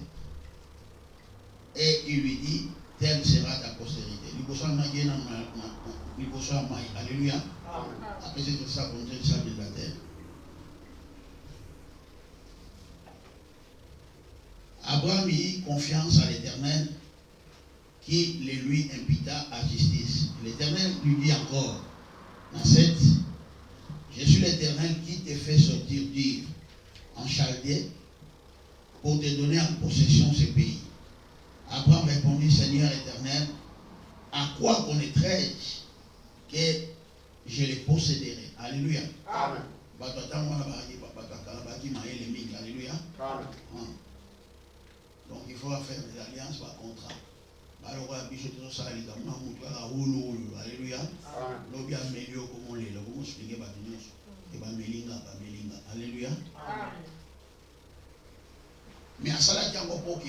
il faut soit maille. Alléluia. Après, c'est ça comme Dieu sable de la terre. Abraham eut confiance à l'Éternel qui les lui impita à justice. L'Éternel lui dit encore, dans 7, je suis l'Éternel qui t'ai fait sortir d'Ur en Chaldée pour te donner en possession ce pays. Abraham répondit, Seigneur éternel, à quoi connaîtrai-je que je les posséderai? Alléluia. Amen. Alléluia. Amen. Donc il faut faire des alliances par contrat. Alléluia. Alléluia. Mais à cela qui encore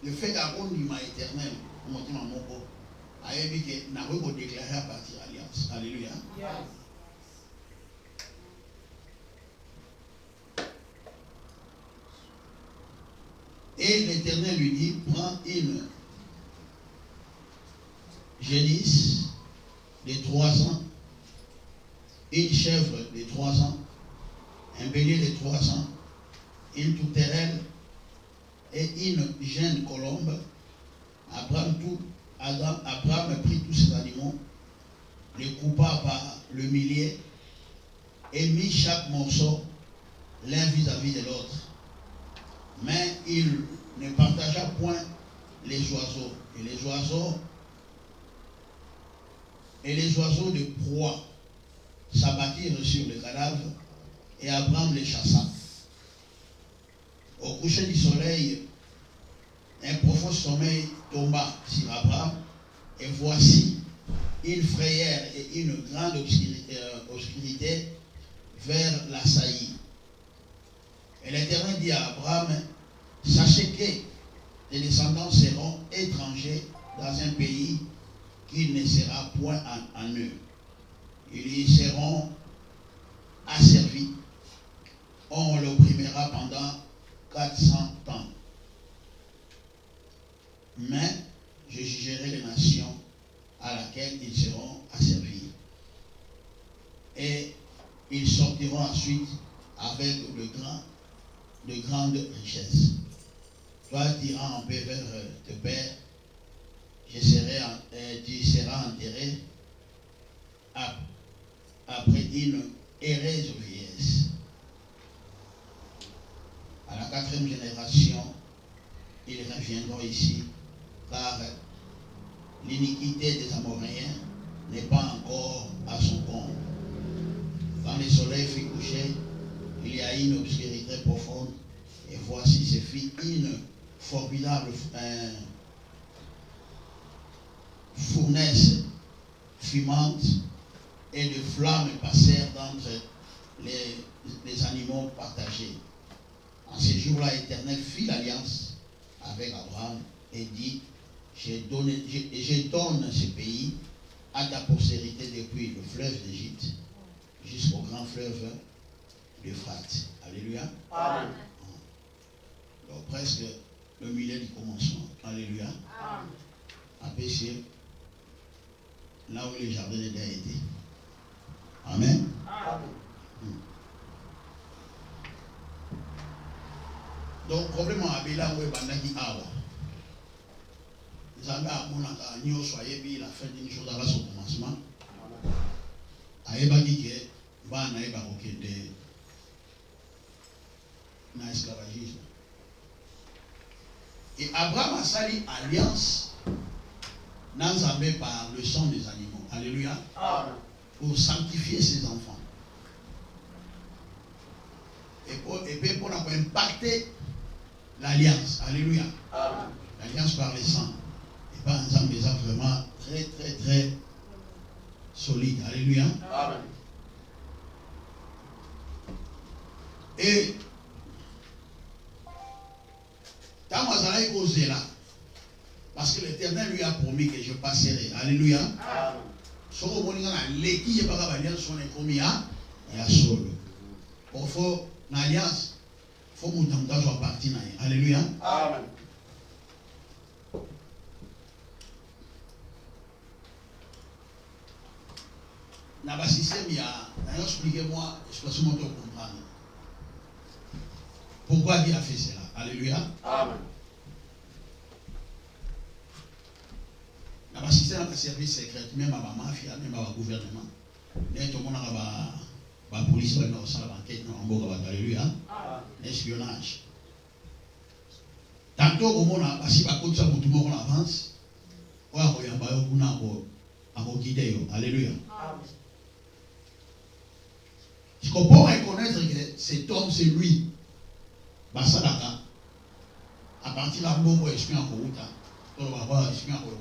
le fait d'avoir une éternelle, a dit que n'a pas déclaré à partir de l'alliance. Alléluia. Et l'Éternel lui dit, prends une génisse de 3 ans, une chèvre de 3 ans, un bélier de 3 ans, une tourterelle et une jeune colombe. Abraham prit tous ces animaux, les coupa par le millier et mit chaque morceau l'un vis-à-vis de l'autre. Mais il ne partagea point les oiseaux. Et les oiseaux de proie s'abattirent sur le cadavre et Abraham les chassa. Au coucher du soleil, un profond sommeil tomba sur Abraham et voici une frayeur et une grande obscurité vers la saillie. Et l'Éternel dit à Abraham, sachez que les descendants seront étrangers dans un pays qui ne sera point en eux. Ils y seront asservis. On l'opprimera pendant 400 ans. Mais je jugerai les nations à laquelle ils seront asservis. Et ils sortiront ensuite avec de grandes richesses. Toi, tu iras en paix vers tes pères. Tu seras enterré après une heureuse vieillesse. À la 4e génération, ils reviendront ici, car l'iniquité des Amoréens n'est pas encore à son comble. Quand le soleil fut couché, il y a une obscurité profonde, et voici se fit une formidable fournaise fumante, et de flammes passèrent d'entre les animaux partagés. En ce jour-là, l'Éternel fit l'alliance avec Abraham et dit, je donne ce pays à ta postérité depuis le fleuve d'Égypte jusqu'au grand fleuve d'Euphrate. Alléluia. Amen. Donc presque le milieu du commencement. Alléluia. Amen. À péché, là où les jardins d'Éden étaient. Amen. Amen. Donc problème à Abela où est bandaki awa. Ils avaient à mon agneau soyez bien la fin d'une chose à son commencement. Aeba dit que va na eba okende na esclavagisme. Et Abraham a sali alliance n'ensemble par le sang des animaux. Alléluia. Amen. Pour sanctifier ses enfants. Et puis pour impacter l'alliance. Alléluia. Amen. L'alliance par le sang. Et pas ensemble des hommes vraiment très très très solides. Alléluia. Amen. Et Tamazala est causé là. Parce que l'Éternel lui a promis que je passerai. Alléluia. Amen. Soko moninga na leki ye baka alliance son ekomi ya solo. Pour faut une alliance, faut mutamta soit parti na. Alléluia. Amen. Dans le système, il y a. Expliquez-moi, expliquez-moi pour comprendre. Pourquoi Dieu a fait cela? Alléluia. Amen. Dans le système, il y a un service secret, même à la mafia, même à la gouvernement. Tout le monde a la police, il y a une enquête, alléluia. L'espionnage. Tantôt, au monde, si par contre, tout le monde avance, on va guider. Alléluia. Je comprends reconnaître que cet homme, c'est lui. Basadaka. À partir de là, on va expliquer en route. On va voir expliquer en route.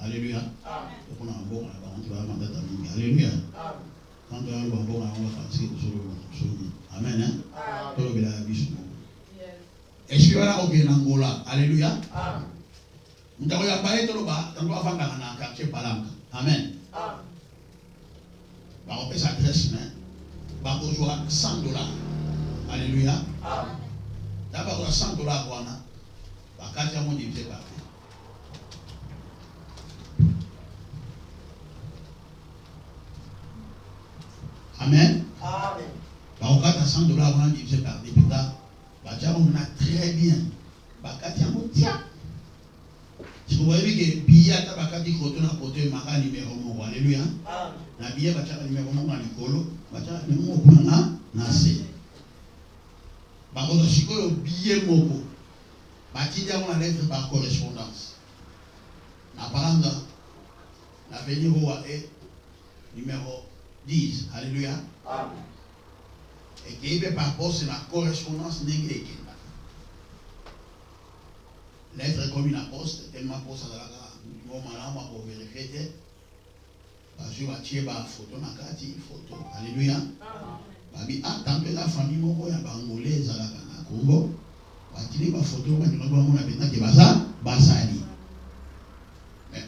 Alléluia. Alléluia. Quand on va voir, on va passer sur Amen. Est-ce qu'on a en Angola? Alléluia. Nous avons parlé de l'Oba, nous avons fait un quartier Palanca. Amen. On peut s'adresser, on va jouer $100. Alléluia. D'abord, $100, on va casser mon divisé par deux. Amen. On va casser $100, on va diviser par deux. On a très bien. Si vous voyez que billet à tabakati koto na koto maka numéro mon alléluia. Na billet bachaka numéro mon na likolo, bachaka numéro mon na se. Ba ko sikoyo billet moko. Batinda mon lettre par correspondance. Na paranga na venir au numéro 10. Alléluia. Amen. Et qui est par poste la correspondance négative. Lettre comme une poste, tellement poste à la moment pour vérifier. Je vais tirer ma photo, ma carte, photo. Alléluia. Tant que la famille m'a envoyé à Bangolais, à la Congo, va tirer ma photo, mais nous avons maintenant qui va ça, Basali. Mais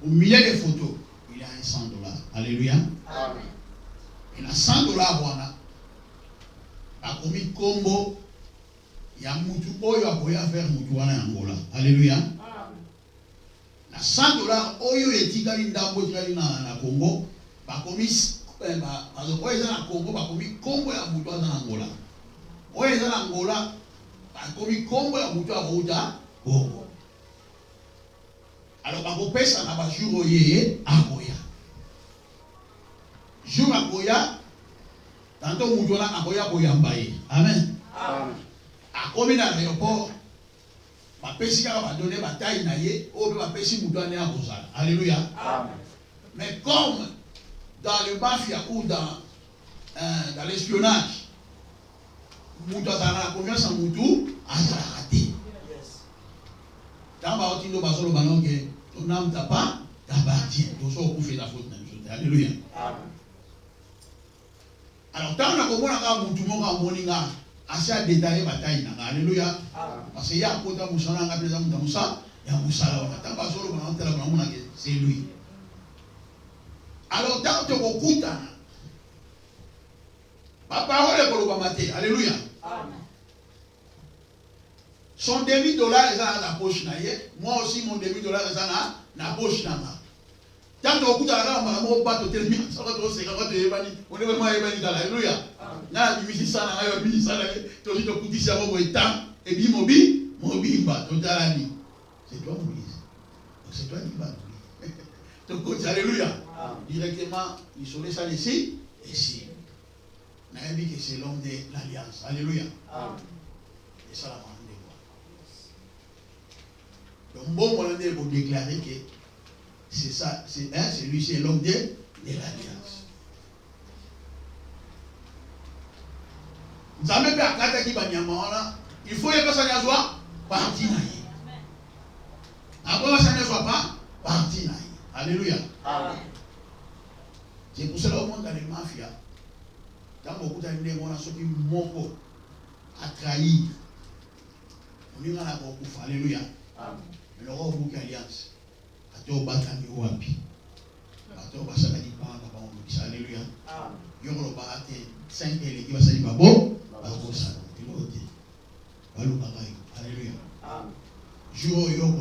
au milieu des photos, il y a $100. Alléluia. Amen. Il y a $100, voilà. A commis combo. Il y a mutu oyo akoya faire mutu wana Angola. Alléluia. Na $100 oyo etikali ndambo etikali na Congo. Ba commis oyo na Congo ba commis combo ya mutu na Angola. Oyo na Angola ba commis combo ya mutu akoya Congo. Alors ba kopesa na ba jour oyo akoya. Jour akoya tanto mutu na akoya koyambaye. Amen. Amen. Comme dans l'aéroport, ma péché va donner ma taille naïe, ou ma péché m'a donné à Rosal. Alléluia. Amen. Mais comme dans le mafia ou dans l'espionnage, Moutou a la confiance en Moutou, a raté. Dans ma routine de Basolo Banon, ton âme t'a pas, t'appartient. Tu sors pour faire la faute. Alléluia. Amen. Alors, tant qu'on a Moutou, on a Moninga. Assez détaillé bataille na alléluia parce qu'il y a kota musala nga pesa musa ya musala on attend pas solo on entend la mona que c'est lui. Alors tant que kokuta papa parole pour le maté alléluia. Amen. Son $1000 est dans la poche na ye, moi aussi mon $1000 est dans la poche na ma. Tant que kokuta la ma mo bato tellement ça va trop c'est quand tu es on est vraiment évani dans alléluia. Na bimisi sana ayo bimisi sana to to kutisa mo etam et bi mobi ba to talani c'est toi Moïse c'est toi qui va to coach alléluia directement il sont ça ici ici na dit que c'est l'homme de l'alliance alléluia amen et ça la mande quoi donc bon on est pour déclarer que c'est ça c'est lui c'est l'homme de l'alliance. Nzambe pe akata ki banyama wana il faut que ça ne soit parti na ye. Après ça ne soit pas parti na ye. Alléluia. Amen. C'est pour cela au monde dans les mafias. Tant beaucoup d'années on a sorti moko a trahi. On est dans la beaucoup. Alléluia. Amen. Mais le roi beaucoup alliance. Ato batani wapi. Ato basala di pa ba on alléluia. Amen. Yoro ba ate 5 ele qui va salir ba bon. Alléluia. Jour où il y a un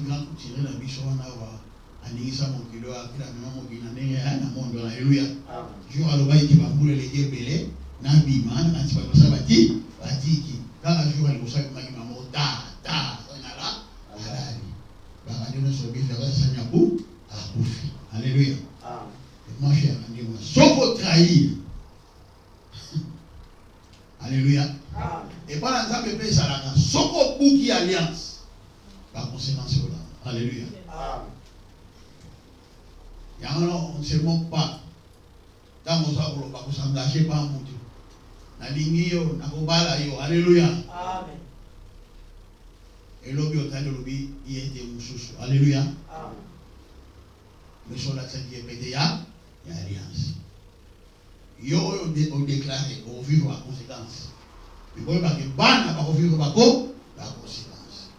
grand tiré la biche, on a Aningisa mokilo akila mema mokina nenge na mondo haleluya. Jour alobai ki bambule le ebele na bima na kanti ba kosa bati batiki. Kaka jour alikosa ki maki mamo ta sanala alali. Ba kadino so bi fera sanya ku akufi. Haleluya. Mon cher, dis-moi, soko trahir. Alléluia. Et par exemple, paix ça là, soko bouki alliance. Par conséquent, c'est là. Alléluia. Il y a un on ne se moque pas. Dans mon sac, on va s'engager par un mot. Na lingio, na kobala yo. Alléluia. Amen. Et l'obi au temps de l'obi, il était moussous. Alléluia. Amen. Le sol a dit pété ya. Il y a alliance. Yo on déclaré au vivre à conséquence. Il faut pas que ban n'a pas vivre à conséquence.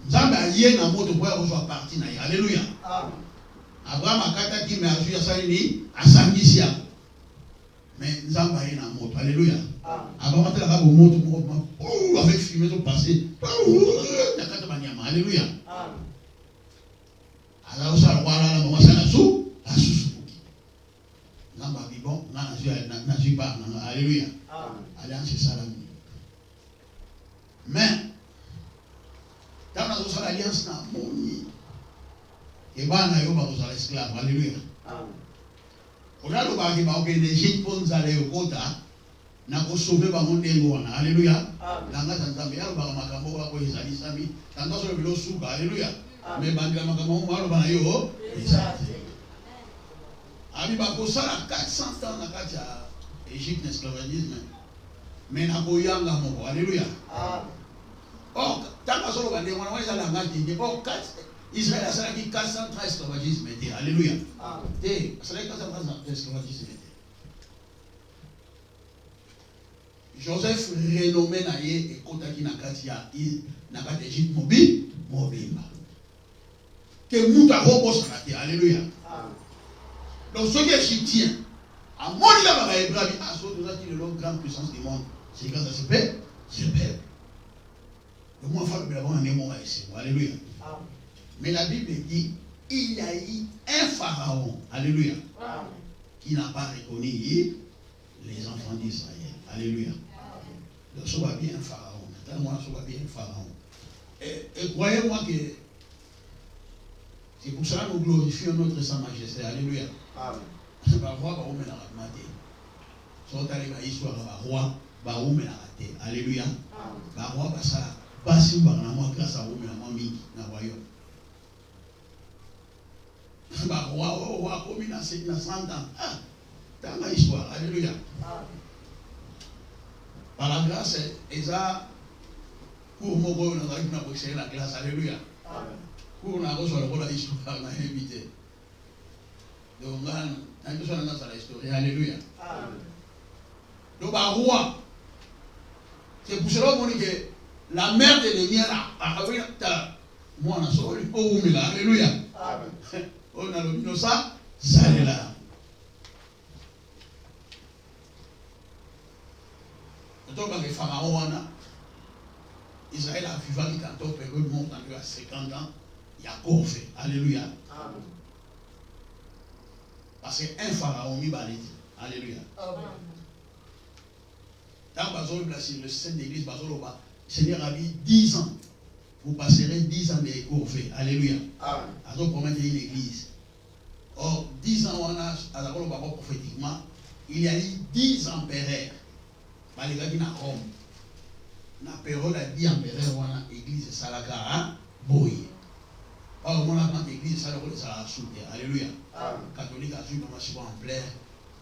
Nous avons yé na moto pour avoir parti na. Alléluia. Abraham a kata qui m'a joué ça ni à Sambisia. Mais nous avons yé na moto. Alléluia. Abraham a la moto pour avec fumée tout passé. Na kata banyama. Alléluia. Alors ça voilà la ça la sous namba bibon na suis pas alléluia alliance c'est ça la mais dans la alliance na moni et bana yo ba ko esclave alléluia on a le ba ki ba organiser pour nous aller au kota na ko sauver ba monde ngona alléluia la ngata nzambe ya ba makambo ba ko izali sami tanda so bilo suka alléluia mais bandira makambo malo bana yo Abi bakosala 400 ans na kati ya Égypte esclavagisme mais na koyanga moko alléluia oh tanga solo bande mwana wala la ngati de oh 4 Israël a sala ki 400 ans esclavagisme te alléluia te sala 400 ans esclavagisme te Joseph renommé na ye ekotaki na kati ya Égypte mobimba que muta robo sanate alléluia. Donc ceux qui égyptiens à mon là Ibrahim a sauté de la grande puissance du monde. C'est quand ça se fait, c'est belle. Le moins fort de la bonne année ici. Alléluia. Mais la Bible dit il y a eu un pharaon, alléluia, qui n'a pas reconnu les enfants d'Israël. Alléluia. Donc ça va bien un pharaon. Maintenant moi ça va bien un pharaon. Et croyez-moi que c'est pour cela que nous glorifions notre Saint Majesté. Alléluia. Amen. Alléluia. Grâce à vous, alléluia. Par la grâce, pour la grâce, alléluia. Pour la reçoit le histoire, n'a invité. Donc, on a besoin de la histoire. Alléluia. Donc, roi, c'est pour cela qu'on dit que la mère de l'ennemi a moi, on a sauvé le pauvre, alléluia. On a le ça, ça est là. Donc, les pharaons, Israël a vécu quand on peut monter à 50 ans. Il y a encore fait. Alléluia. Amen. Parce qu'un pharaon mi balé. Alléluia. Dans Bazol, le Saint d'Église, Bazol, le Seigneur a dit 10 ans. Vous passerez 10 ans de cours fait. Alléluia. Amen. Alors, promettre une église. Or, 10 ans, on a, prophétiquement, il y a eu 10 empereurs. Les gars qui sont à Rome. La période a 10 empereurs, on a l'église Salaka, Boye. Or, mon avant l'église, ça a sauté. Alléluia. Catholique a su comment c'est en plein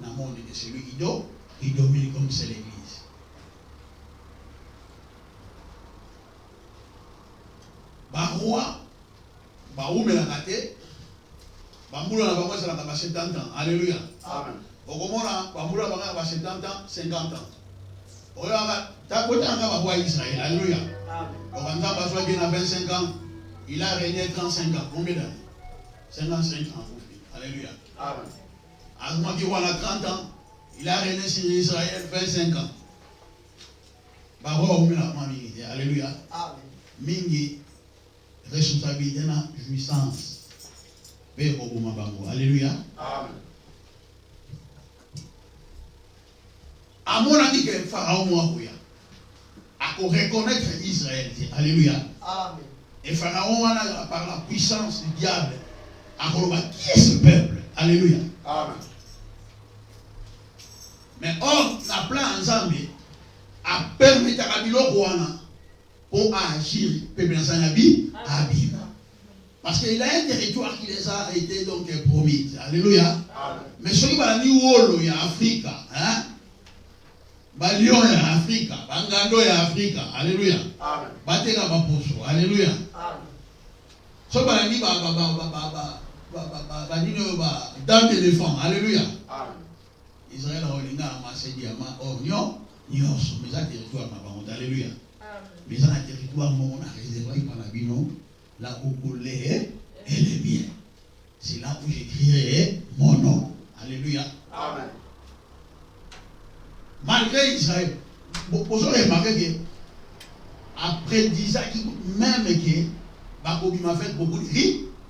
dans le monde de celui qui domine comme c'est l'église. Roi, Baoum la raté, Bamoula n'a pas ça la 70 ans. Alléluia. Amen. Au Gomora, Bamoula va 70 ans, 50 ans. Regarde, t'as côté un roi Israël. Alléluia. Amen. Quand on a 25 ans, il a régné 35 ans. Combien d'années? 55 ans. Alléluia. Amen. À moi qui vois 30 ans, il a régné sur Israël 25 ans. Alléluia. Amen. Mingi, responsabilité na jouissance. Alléluia. Amen. À mon avis que Pharaon mouaouya à reconnaître Israël. Alléluia. Amen. Et Pharaon par la puissance du diable a reconnu qui est ce peuple. Alléluia. Amen. Mais or, la plan ensemble a permis à Biloko pour agir peuple à Abim. Parce qu'il a un territoire qui les a été donc promis. Alléluia. Amen. Mais ce qui va dire Wolo, il y a Afrique. Hein? Balion, il y a Afrique. Bangando, il y a Afrique. Alléluia. Amen. Batega Baposo. Alléluia. Amen. Ce qui va dire dame d'éléphant. Alléluia. Amen. Israël a amassé diamant, or, mais ça territoire n'a pas. Alléluia. Mais ça, un territoire, on a réservé par la bino, là où les et les biens. C'est là où j'écrirai mon nom. Alléluia. Amen. Malgré Israël, vous aurez remarqué que, après 10 ans, même que, Bakobi m'a fait beaucoup de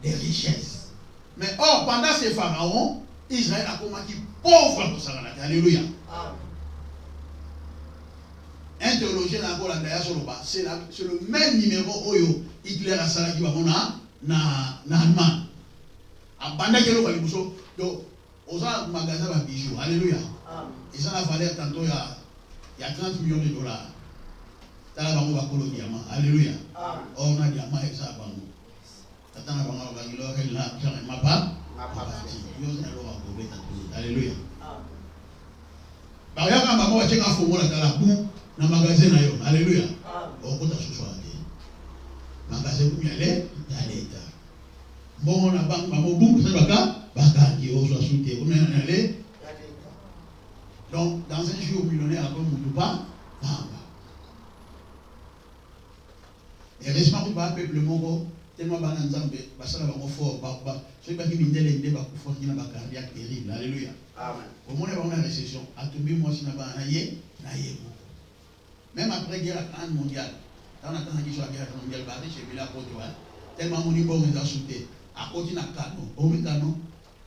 richesses. Mais or, pendant ces pharaons, Israël a commencé pauvre pour ça. Alléluia. Amen. Un théologien c'est le même numéro Oyo Hitler a salaki bamona na Allemagne. Abanda kelo kwa libuso donc aux magasins de bijoux. Alléluia. Et ça a valeur tantôt il y a 30 millions de dollars. Tala bango bakolo diamant. Alléluia. On a diamant et ça bango. Tatana bango bagilo hela jamais mapa. Alléluia. Ba ya kama bango wacheka fongola tala bu na magasin na yo. Alléluia. Okota suswate. Magasin ku yale ya leta. Bon na bango ba mobu ça baka ki o so soute ko na yale. Donc dans un jour millionnaire comme Moutouba, et récemment vous va peuple mongo tellement bananzambe basala bango fort ba ceux qui bindele inde ba ku fort na ba cardiaque terrible. Alléluia. Amen. Au moment où on a une récession, à tomber moi si na ba na ye. Même après guerre mondiale, dans la temps qui soit guerre mondiale, bah chez Bila Portugal, tellement mon niveau est assoupé. À côté na cano, au cano,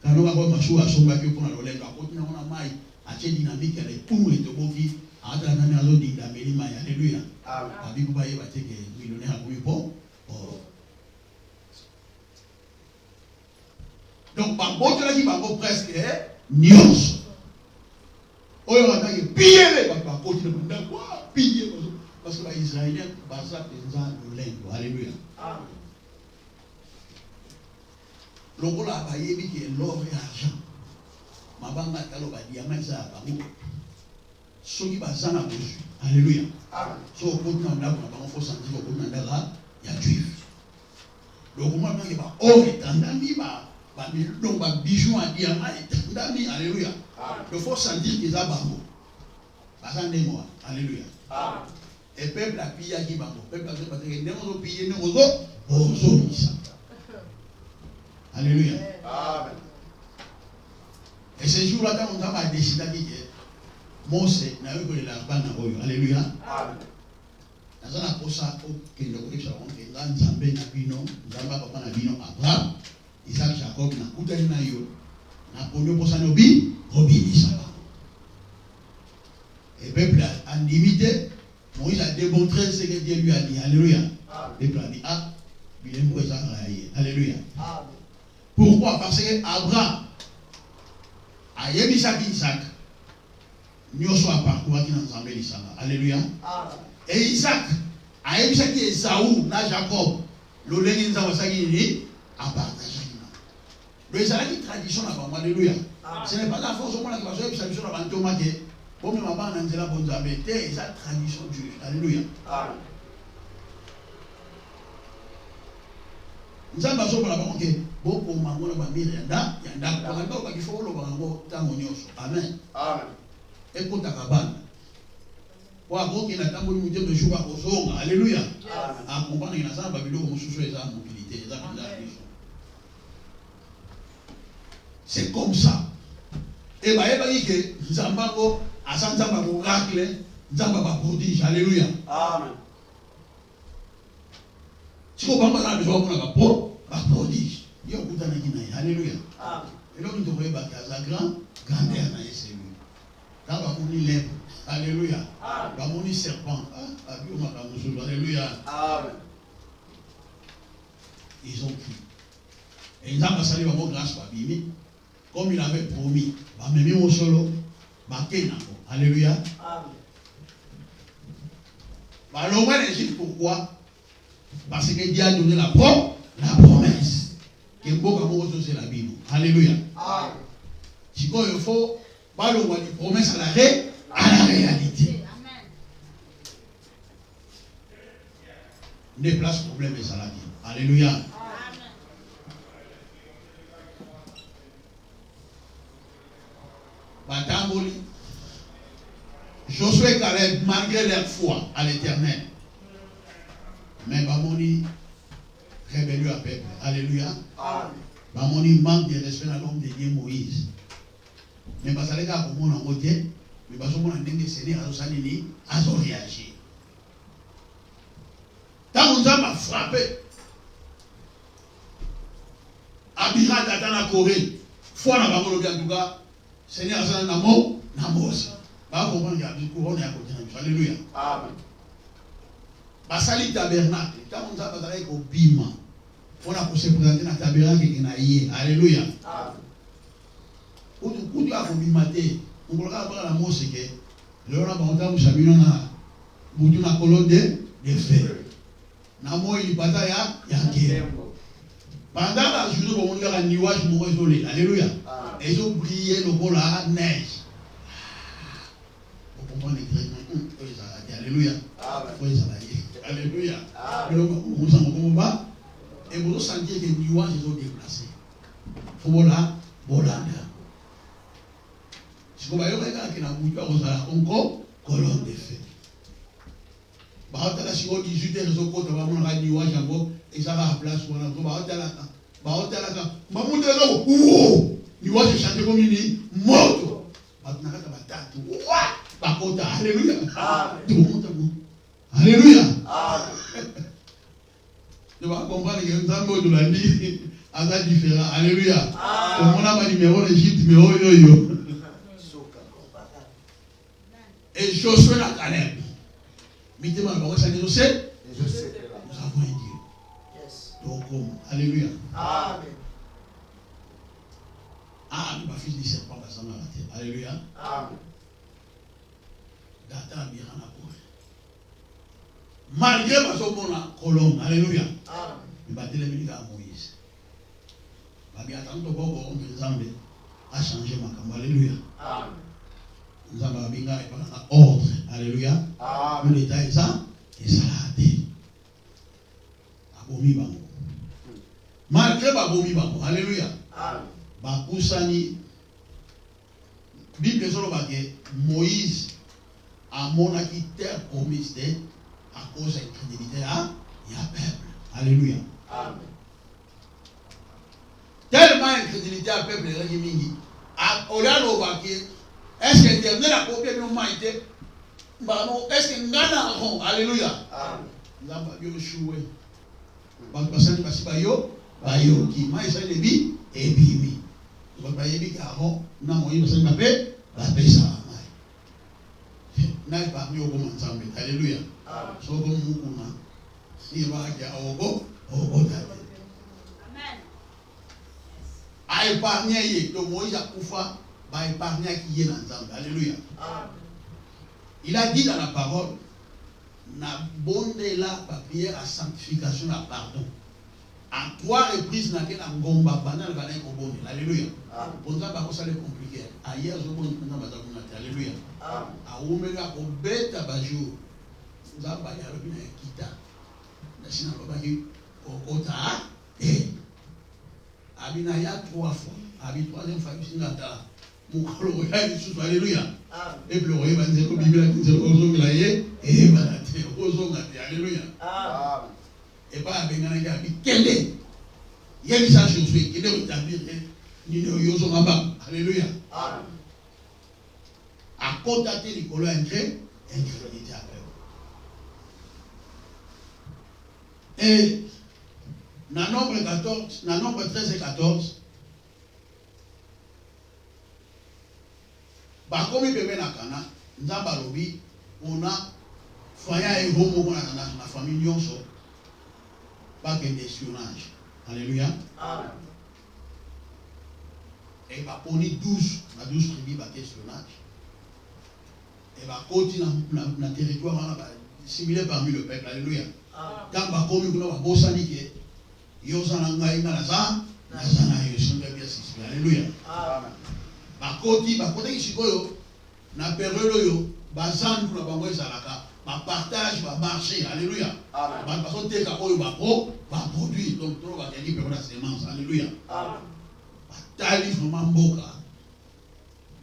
cano va voir ma chou à son bac pour la rolette. À côté na on a maille, à cette dynamique elle est pour et de bovi. À la maison d'Indameli maille. Alléluia. Amen. À Bikou Baye va te que millionnaire à Bouillon. Donc par contre là qui va presque nios. Oyo va te piller les par contre le piller parce que les Israéliens basent dans le lingot. Alléluia. Amen. Le rôle a baillé qui est l'or et l'argent. Ma banga talo ba diamant ça ba mo. Ce qui va s'en avoir. Alléluia. Amen. So ko na na ba faut sentir ko na ndala ya juif. Le moment que ba or et tandami ba donc ba bijou à diamant et tandami. Alléluia. Il faut sentir qu'ils a bango. Ba ça ndemo. Alléluia. Amen. Et peuple a pillé qui bango. Peuple a dit parce que nous avons pillé nous autres. Alléluia. Amen. Et ce jour-là, quand on a décidé que Mose n'a eu que la banane. Alléluia. Amen. Dans un aposa qui ne connaît pas que Nzambé n'a bino, Nzamba papa n'a bino Abraham, Isaac, Jacob n'a coûté na yo, n'a connu pour ça nobi, obéi ça. Et peuple a limité. Moïse a démontré ce que Dieu lui a dit. Alléluia. Le peuple a dit, ah, il est mourir ça. Alléluia. Amen. Pourquoi? Parce que Abraham a eu Isaac. Nous sommes parcours qui nous ensemble Isaac. Alléluia. Amen. Et Isaac a eu Isaac et Saoul, na Jacob. Le lien nous a dit à partager. Le Israël est tradition là-bas. Alléluia. Ce n'est pas la force au monde qui va faire tradition là-bas. Bon, mais maman a dit la bonne amitié, c'est la tradition juive. Alléluia. Amen. Nous avons besoin de la banque. Bon, pour maman, on va dire, il y a il faut le bango, amen. Amen. Écoute ta cabane. Pour avoir qu'il a tant de moutiers de jour à Kosonga. Alléluia. Amen. À comprendre qu'il y a ça, Babylone, comme sous les armes, mobilité, les armes d'argent. C'est comme ça. Et bien, il y a que Zambango, à Santamba miracle, Zamba prodige. Alléluia. Amen. Si vous ne pouvez pas faire prodige. Il y a un coup Alléluia. Et donc, nous devons battre la grandeur c'est lui. Quand on est lèvre. Alléluia. Quand on est serpent. Alléluia. Ils ont cru. Et ils ont passé vraiment grâce à Bimi. Comme il avait promis. Même au solo. Alléluia. Le roi d'Égypte, pourquoi? Parce que Dieu a donné la promesse. Que beaucoup c'est la Bible. Alléluia. Si il faut, pas le roi de promesse à la réalité. Ne place problème et ça l'a dit. Alléluia. Batamboli. Josué et Caleb, malgré leur foi à l'Éternel, mais Bamoni rébellion à peuple. Alléluia. Bamoni manque de respect à l'homme de Dieu Moïse. Mais parce que les gars, comme on a voté, mais parce qu'on a décidé à réagir. Tant qu'on a frappé, Abira Tatana Corée, foi dans Bamolo Biantuka, Seigneur San Namo, Namos. Alléluia. Amen. Basali tabernacle. Quand on a parlé au bima, on a se présenter dans le tabernacle qui est alléluia. Amen. Où tu as bimate, on peut regarder la mosquée que le roi a champion na boutu na colonne de feu. Na moi il bataille ya tembo. Pendant la journée on a un nuage isolé. Alléluia. Et ils ont brillé le bol à neige. Alléluia. Alléluia. Et vous sentez que les nuages sont déplacés. Il faut là, si vous voyez que vous avez encore colonne de feu. Si vous avez 18 heures, vous avez un nuage et ça va à la place. Nuage chanté comme une moto. Alléluia. Alléluia. Tu vas comprendre que nous avons de la vie à différent. Alléluia. Comme on a pas numéro d'Égypte, mais oh yo. Et Josué la Caleb. Mettez-moi le ça nous sais. Nous avons un Dieu. Donc, alléluia. Amen. Ah, ma fille dit serpent va s'en arrêter. Alléluia. Amen. Malgré ma colombe, alléluia. Il va dire à Moïse. Il va attendre à changer ma camp, alléluia. Nous avons un ordre, alléluia. Le détail ça, et ça l'a dit. Abomi bango. Malgré Babomi bango, alléluia. Bakousani, Bible est Moïse a monaki terre promise à cause de l'incrédulité à peuple. Alléluia. Amen. Tellement incrédulité à peuple est mingi. Est-ce que l'éternel a copié nos maïtés? Est-ce que nous avons? Alléluia. Amen. Nous avons joué. Nous avons passé par yo. Bayo qui m'a essayé de bi et bimi. Nous avons passé par yo. Nous avons passé par yo. La paix ça. N'aille pas mieux au bon ensemble. Alléluia. So comme Mukuna. Si va à Ogo, Ogo d'aller. Amen. A épargné, donc Moïse a poufa, va épargner qui est ensemble. Alléluia. Il a dit dans la parole, na bonde la prière à sanctification, à pardon. À 3 reprises, na kena ngomba banal banal ko bonde. Alléluia. Bon ça par ça c'est compliqué. Ailleurs je bon na bazakuna. Alléluia. A omega ko beta baju. Nous avons parlé avec une kita. La Chine a parlé au Kota. Abinaya 3 fois. Abi 3e fois, il s'ingata. Moukolo, alléluia. Et puis le roi va dire au Bible, il dit aux hommes là, et balate, aux hommes là, alléluia. Et pas avec un gars qui est. Il y a des choses qui est établi. Il y a des choses alléluia. À contacter les colons incrédulité à peuple. Et Dans nombre 14, dans nombre 13 et 14, bakomi bébé na kana, nzamba lobi, on a foya et homo na famille nyonso, pas que d'espionnage. Alléluia. Amen. Et bakoni 12, na 12 tribus ba espionnage. Et bakoti na territoire similaire parmi le peuple. Alléluia. Quand bakomi kuna babosani ke yosana ngai na za na sana yosinga bien sisi. Alléluia. Amen. Bakoti kisikoyo na période yo bazandu na bango ezalaka ba partage ba marché. Alléluia. Amen. Ba paso teka oyo ba produit donc trop ba kali période de semence. Alléluia. Amen. Batali vraiment mboka.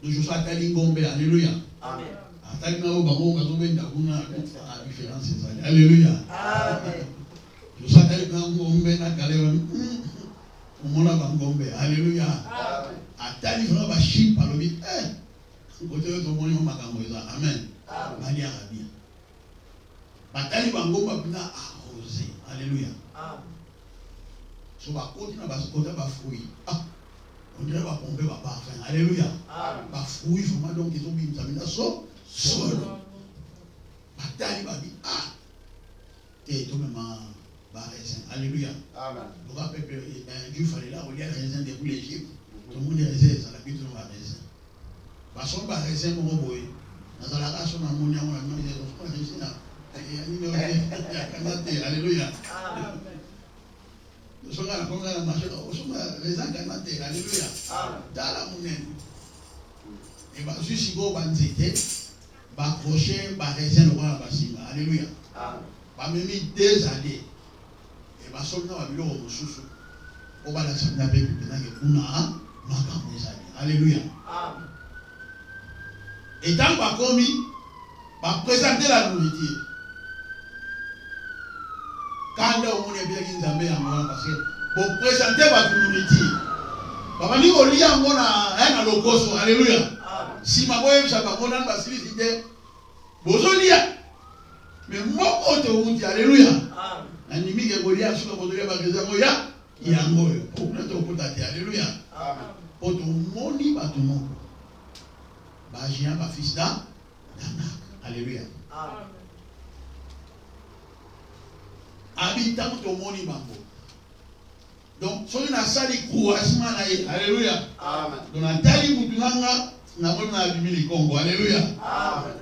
Donc je suis atali ngombe. Alléluia. Amen. Atali na bango bazobenda kuna a différence ezali. Alléluia. Amen. Je suis atali na ngombe na kalewa. Omona ba ngombe. Alléluia. Amen. Atali vraiment ba chip alobi côté de mon nom makambo eza. Amen. Bali arabia. Batali bangomba bina arrosé. Alléluia. Amen. So ba côté na ba côté ba fruit. On dirait ba pomper ba parfum. Alléluia. Amen. Ba fruit vraiment donc ils ont mis mina so solo. Batali ba bi et tout même ba raisin. Alléluia. Amen. Le roi peuple Dieu fallait là où il y a raisin depuis l'Égypte. Tout le monde est raisin, ça la bite de raisin. Parce que ba raisin mon boy. Dans la race on a mon yamu on a raisin là. Alléluia. Amen. Nous sommes là comme la marché, nous sommes raisin canate. Alléluia. Amen. Dans la monnaie. Et bah juste go banzete, ba crochet, ba raisin le roi ba simba. Alléluia. Amen. Ba même 2 années. Et bah sommes là bilo au susu. On va la samedi avec maintenant que kuna makambo ezali. Alléluia. Amen. Et tant que bakomi ba présenter la nourriture. Quand on est bien qui nzambe yango parce que pour présenter votre nourriture. Baba ni olia ngona na lokoso. Alléluia. Amen. Si ma boye chapa ngona basili ide bozolia. Mais moko te wuti. Alléluia. Amen. Na nimi ke golia suka bozolia ba keza ngoya yango yo. Pour na to kutati. Alléluia. Amen. Pour tout moni ba tout moko. Ba jia ba fils da Danak. Alléluia. Amen. Habitant tout moni bango. Donc soki na sali croissement na ye. Alléluia. Amen. Donc na tali mutunanga na mona abimili Congo. Alléluia. Amen.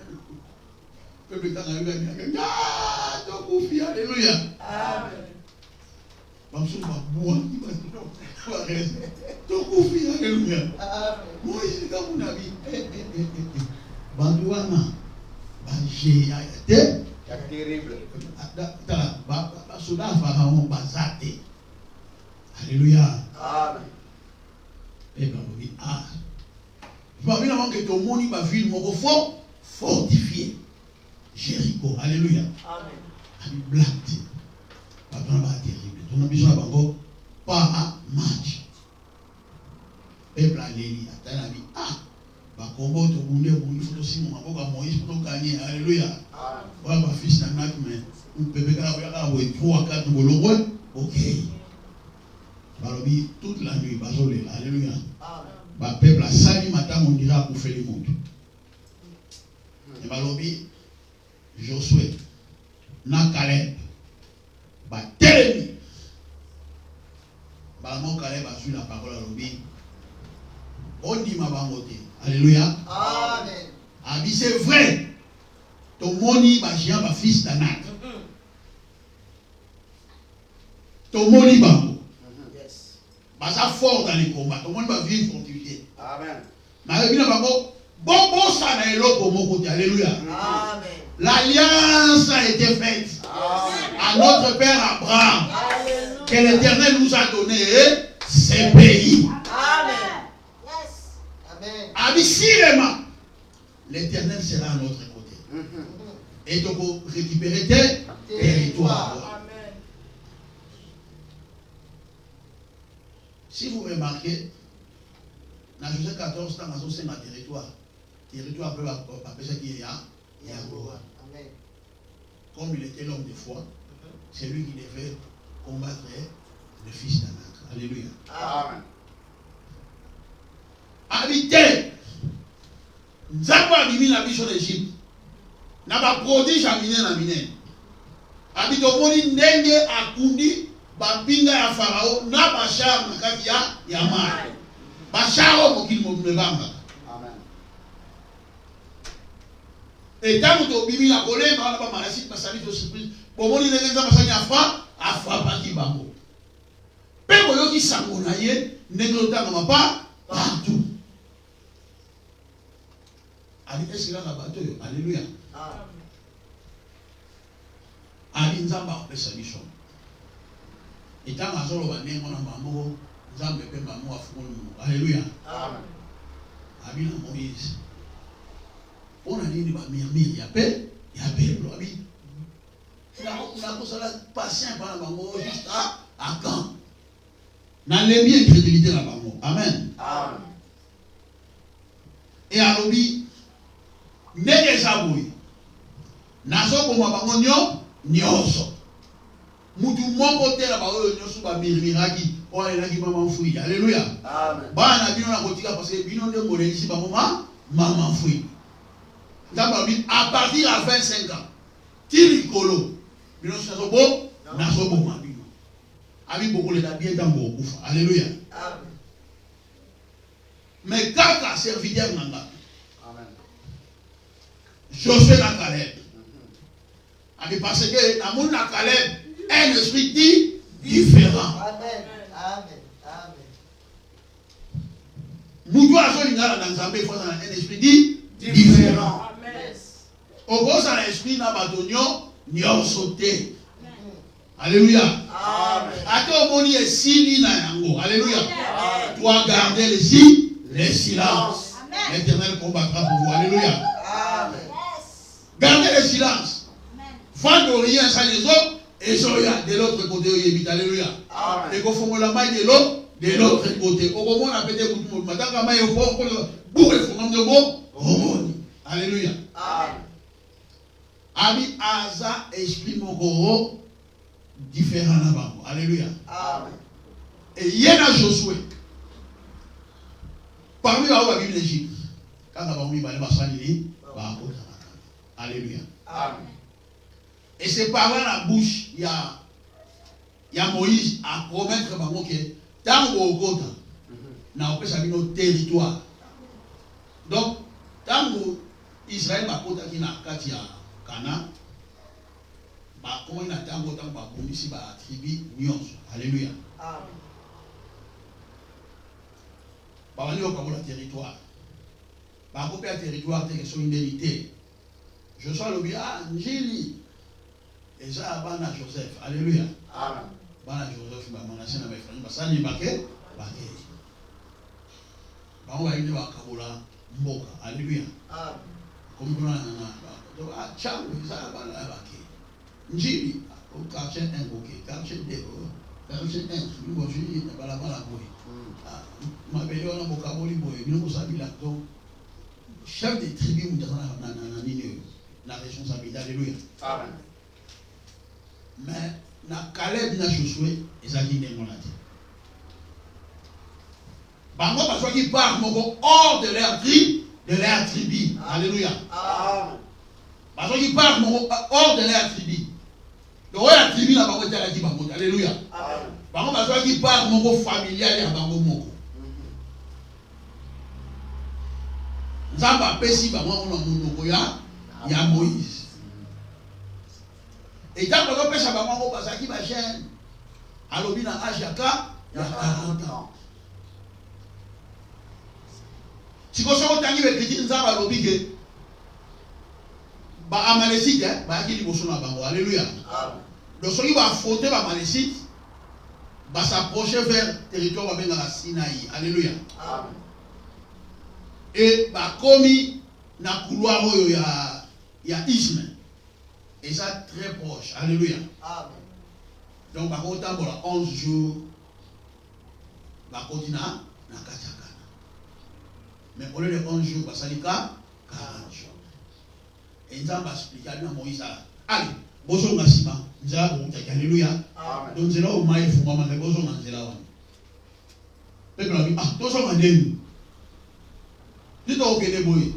Peuple tanga yuga ni ah to kufi. Alléluia. Amen. Bamso ba bua ni ba no. Ba reste. To kufi. Alléluia. Amen. Moïse ka munabi. Banduana. Ba jeya te. C'est terrible. Ba soda pharaon bazate. Alléluia. Amen. Et ben oui, je vais bien que tout le monde va ville mon fort fortifié. Jéricho. Alléluia. Amen. Ami black. Papa va terrible. Ton ambition à bango pas match. Peuple alléluia. T'as la vie. Ba combo to bunde bunde faut aussi mon maboko à Moïse pour gagner. Alléluia. Amen. Ouais ma fils n'a pas mais un bébé là ouais 3 4 bolongo. OK. Balobi toute la nuit bazolé. Alléluia. Amen. Ba peuple a sali matin on dira pour faire le monde. Et balobi Josué na Caleb ba telemi. Ba mon Caleb a su la parole à lobi. On dit ma bangote. Alléluia. Amen. Abi c'est vrai. Ton moni ba Jean ba fils d'Anak. Ton moni bango. Yes. Baza fort dans les combats. Ton moni ba vivre fortifié. Amen. Na bina bango bon ça na eloko moko. Alléluia. Amen. L'alliance a été faite Amen. à notre père Abraham. Alléluia. Que l'Éternel nous a donné ces pays. Amen. Yes. Amen. Absolument. L'Éternel sera à notre côté. Et donc, récupérer tes territoires. Amen. Si vous remarquez, dans Joseph 14, dans un territoire, territoire peut appeler ça qui est Yagoua. Amen. Comme il était l'homme de foi, c'est lui qui devait combattre le fils d'Anak. Alléluia. Amen. Habité. Nzamba abimi na biso d'Égypte. Na ba prodige amine na mine. Habito moni ndenge akundi bapinga ya Farao na bashar na kati ya mari. Bashar mokili mobanga. Amen. Et tant que obimi na kolemba na ba marasi basali to surprise. Bomoni ndenge nzamba basali afa paki bango. Pe boyoki sango na ye ndenge otanga mapa partout. Ali esila na bato yo. Alléluia. Amen. Ali nzamba apesa biso. Etanga azoloba ndenge na bango nzambe pe bango afungoli mo. Alléluia. Amen. Abina Moïse. On a dit ba mirmir ya pe abi. Na kosala patient par bango juste à quand. Na lembi incrédulité na bango. Amen. Amen. Et alobi ndenge zaboyi. Nazoboma bango nyonso. Mutu moko te na bango nyonso ba mirmiraki. O elaki mama mfui. Alléluia. Amen. Bana bino na kotika parce que bino nde molelisi bango mama mfui. À partir de 25 ans, Tirikolo, bino nazoboma bino. Abi beaucoup les bien dans vos coups. Alléluia. Amen. Mais kaka serviteur nanga. Amen. Josué na Caleb. Abi parce que dans mon Caleb un esprit différent. Amen. Amen. Amen. Mutu azolinga na Nzambe faut un esprit différent. Au gros ça l'esprit na batonyo nyonso te. Alléluia. Amen. Ato moni esili na yango. Alléluia. Amen. Toi garder les silences. L'Éternel combattra pour vous. Alléluia. Amen. Gardez le silence. Faites rien sans les autres. Et soya de l'autre côté. Alléluia. Amen. Et qu'on fonde la main de l'autre côté. Au moment où on a pété pour tout le monde. Maintenant, quand il faut pour le fond de bon. Alléluia. Amen. Ami Aza esprit moko différent là-bas. Alléluia. Amen. Et il y a Josué. Parmi eux, il y a l'Égypte. Quand on a mis les Bassanili, alléluia. Amen. Et c'est par là la bouche, il y a Moïse à promettre que tant que na opesa bino territoire. Donc, tant que Israël va porter na kati ya Cana, ba comment na tango tant ba bondisi ba tribu nyonso. Alléluia. Amen. Ba wali okabola territoire. Ba kopé territoire te que son indemnité. Je sois le bien njili. Et ça bana Joseph. Alléluia. Amen. Bana Joseph ba manase na ba frère ba sani bake. Ba wa ile ba kabola mboka. Alléluia. Amen. Comme on a donc à Tchang, ça va là bake. Njili au quartier 1 OK, quartier 2 quartier 1, nous on dit na la boy. Ma belle on a bokaboli boy, nous on sabila donc chef de tribu na responsabilité. Alléluia. Amen. Mais na Caleb na Josué ezali ndengo na te. Bango parce qu'ils partent hors de leur tribu. Alléluia. Amen. Parce qu'ils partent hors de leur tribu. Donc la tribu na bango tala ki bango. Alléluia. Amen. Bango parce qu'ils partent familial ya bango moko. Nzamba pesi bango na munoko ya Moïse. Et tant que pesa bango bazaki ba jeune alobi na âge ya 40 ans. Si vous avez dit que Nzamba alobi ke ba amalekite ba yaki liboso na bango. Alléluia. Amen. Donc ceux qui vont affronter ba amalekite va s'approcher vers le territoire de la Sinaï. Alléluia. Amen. Et ba komi na couloir ya Ismaël. Et ça très proche. Alléluia. Amen. Donc par contre, voilà 11 jours ba kotina na kachaka. Mais au lieu de 11 jours, ça dit 40 jours. Et nous avons expliqué à Moïse, allez, bonjour Massima, Alléluia. Amen. Donc c'est là où maïf ou maman les besoins dans là. Peuple ami, ah, tous sont en demi. Dis toi ok les boy.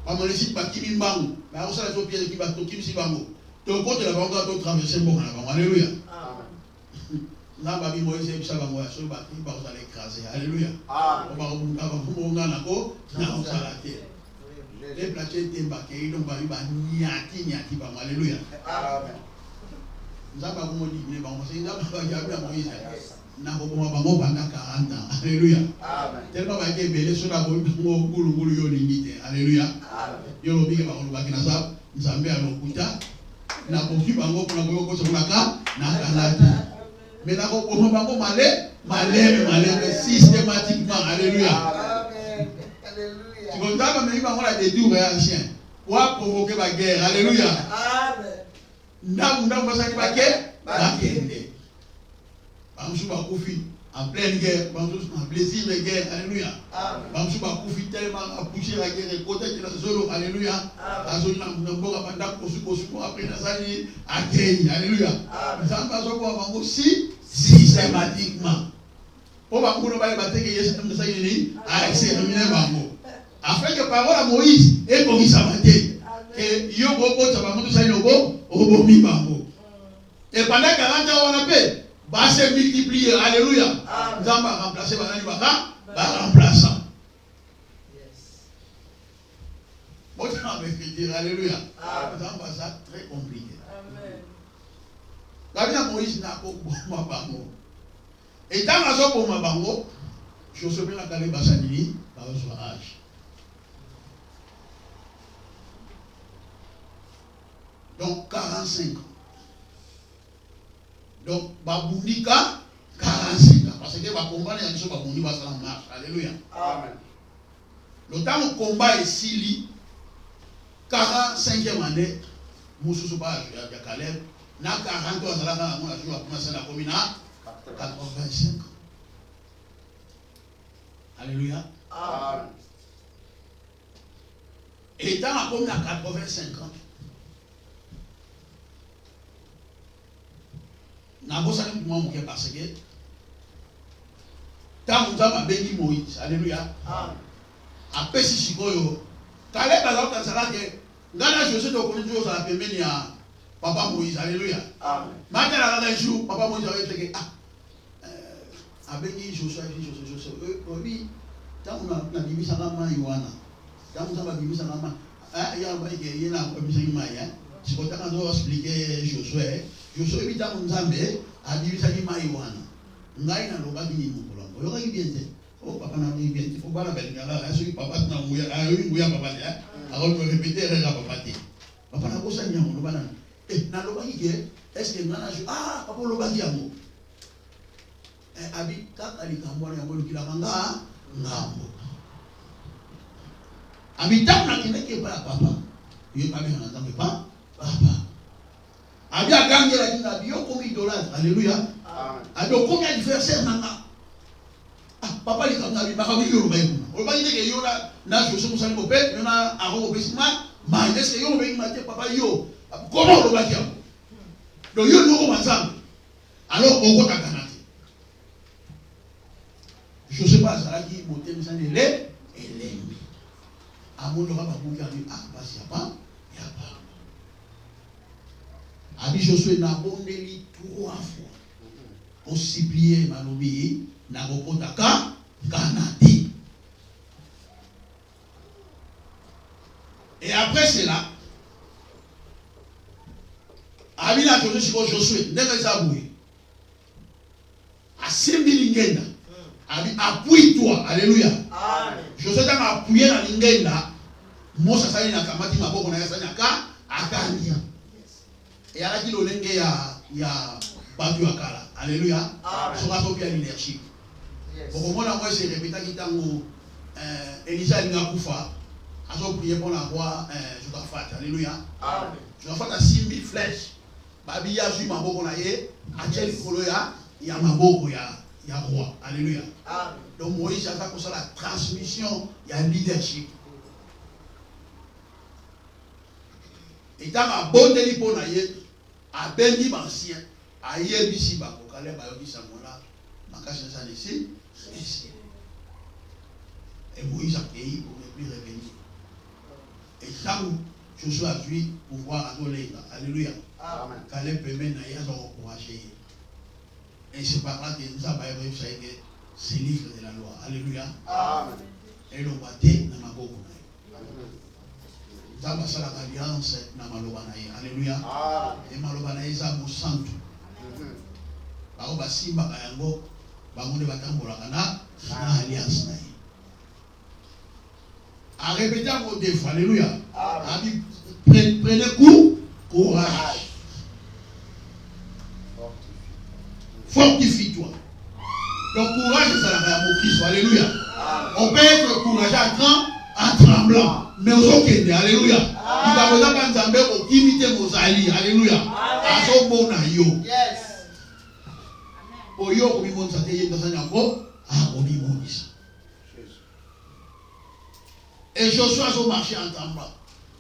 Maman les sites pas qui m'imbango. Mais on s'en a tout pied qui va tout qui m'si bango. Donc quand la bango a tout traversé bon la bango. Alléluia. Amen. Là babi Moïse et ça bango sur ba qui va aller écraser. Alléluia. Amen. On va vous on a ko na on s'en la terre. Les plaquettes débarquées donc babi ba nyati bango. Alléluia. Amen. Nous avons beaucoup de bango. C'est là ba ya Moïse. Na ko bango pendant 40 ans. Alléluia. Amen. Tellement ba ke belé sur la bango ngulu yo ningite. Alléluia. Amen. Yo lo bige bango ba kina sa nzambe alokuta na ko ki bango kuna ko so na ka na kanati. Mais là, on va systématiquement. Alléluia. Amen. Alléluia. Tu comprends, mais il va des doux réactions. Pour provoquer la guerre. Alléluia. Amen. Nous avons la guerre. En pleine guerre, en plaisir de guerre. Alléluia. Amen. Nous tellement à pousser la guerre et côté de la zone. Alléluia. Alléluia. Nous aussi systématiquement. Afin que parole à Moïse et pour Moïse et pendant 40 ans on a fait va se multiplier. Alléluia. Nous allons remplacer remplaçant. Alléluia. Ça très compliqué. La Moïse n'a pas bon bango. Et dans la zone pour ma bango, je suis bien à Calais Bassanini par son âge. Donc 45 ans. Donc Babounika 45 ans. Parce que va combattre un peu Babouni va ça marche. Alléluia. Amen. Le temps où combat est Sili 45e année, Moussou pas à Calais. Na 40 ans, ça a commencé à la commune à 85 ans. Alléluia. Amen. Et dans la commune à 85 ans, n'a pas ça pour moi parce que quand nous avons béni Moïse, alléluia. Amen. Après si Chikoyo, Caleb a dit ça là que Gana José de Okonjo ça a permis à Papa Moïse, alléluia. Amen. Maintenant, un jour, Papa Moïse avait dit avec Josué, oui, tant qu'on a dit ça là, Yohana, tant qu'on a dit ça là, il y a un bail qui est là, comme ça, il m'a dit, c'est pour ça qu'on doit expliquer Josué. Josué, il a dit ça, il m'a dit, Yohana, ngai na loba kini mukula, oyoka kibiente, oh papa na kibiente, faut pas la belle gala, est-ce que papa na mouya, mouya papa là, alors me répéter la papa té, papa na kosa nyamu loba na, na loba kike, est-ce que nana ah papa loba kiamu. Abi kaka likambwana ya mwelu kilakanga ngambo. Abi tamna kineke pa papa. Yo pa bien entendre pas papa. Abi agange la kinga bio komi idolâtre. Alléluia. Amen. Abi komi adversaire nanga. Ah papa likanga bi baka bi yo ba yuna. O ba yike yo na Josué musani ko pe na aro ko besima ma est-ce que yo be imate papa yo. Comment lo ba kia? Donc yo no ko manzam. Alors on ko takana. Je ne sais pas, ça a dit, mon thème, ça n'est l'élève. À mon aura pas beaucoup dit, ah, parce qu'il n'y a pas, il n'y a pas. Abi Josué n'a pas dit 3 fois. Aussi plié, Malobi, n'a pas potaka, Kanadi. Et après cela, Abi n'a pas dit Josué, n'est pas zaboué. À 5 000 ingenda. Appuie-toi, alléluia. Amen. Josué t'a appuyé dans l'ingenda. Mose sali na kamati maboko na yasa nyaka akania. Et ala kilo lenge ya batu akala. Alléluia. So ka so bien leadership. Pour moi moi c'est répéter kitango Elisa linga kufa. Aso prier pour la roi Josaphat. Alléluia. Amen. Josaphat a 6000 flèches. Babi ya su maboko na ye, acheli kolo ya maboko ya roi. Alléluia. Amen. Donc Moïse a fait la transmission, il y a leadership. Et dans ma bonne délibération, a béni l'ancien, a yébisi bakokale bayoki samola, makasi ça ici, ici. Et Moïse a payé pour ne plus revenir. Et ça où Josué a vu pouvoir adorer. Alléluia. Amen. Caleb permet d'ailleurs d'encourager. Et c'est par là que nous avons réussi que c'est le livre de la loi. Alléluia. Amen. Et l'on va dire dans ma boue. Nous avons fait l'alliance dans ma lobanaï. Alléluia. Et ma lobanaï, ça mon santo. Bao basimba kayango, bangonde batambola kana, na alliance naï. À répéter encore deux fois. Alléluia. Prenez courage. Fortifie-toi. Le courage, c'est la mon Christ. Alléluia. On peut être courageux à grand, en tremblant. Mais aux autres, alléluia. Il a besoin d'un zambé pour imiter nos alliés. Alléluia. À son bon aïe. Yes. Pour yo, comme il monte sa tête, il y a encore. Ah, comme il monte ça. Et Josué a son marché en tremblant.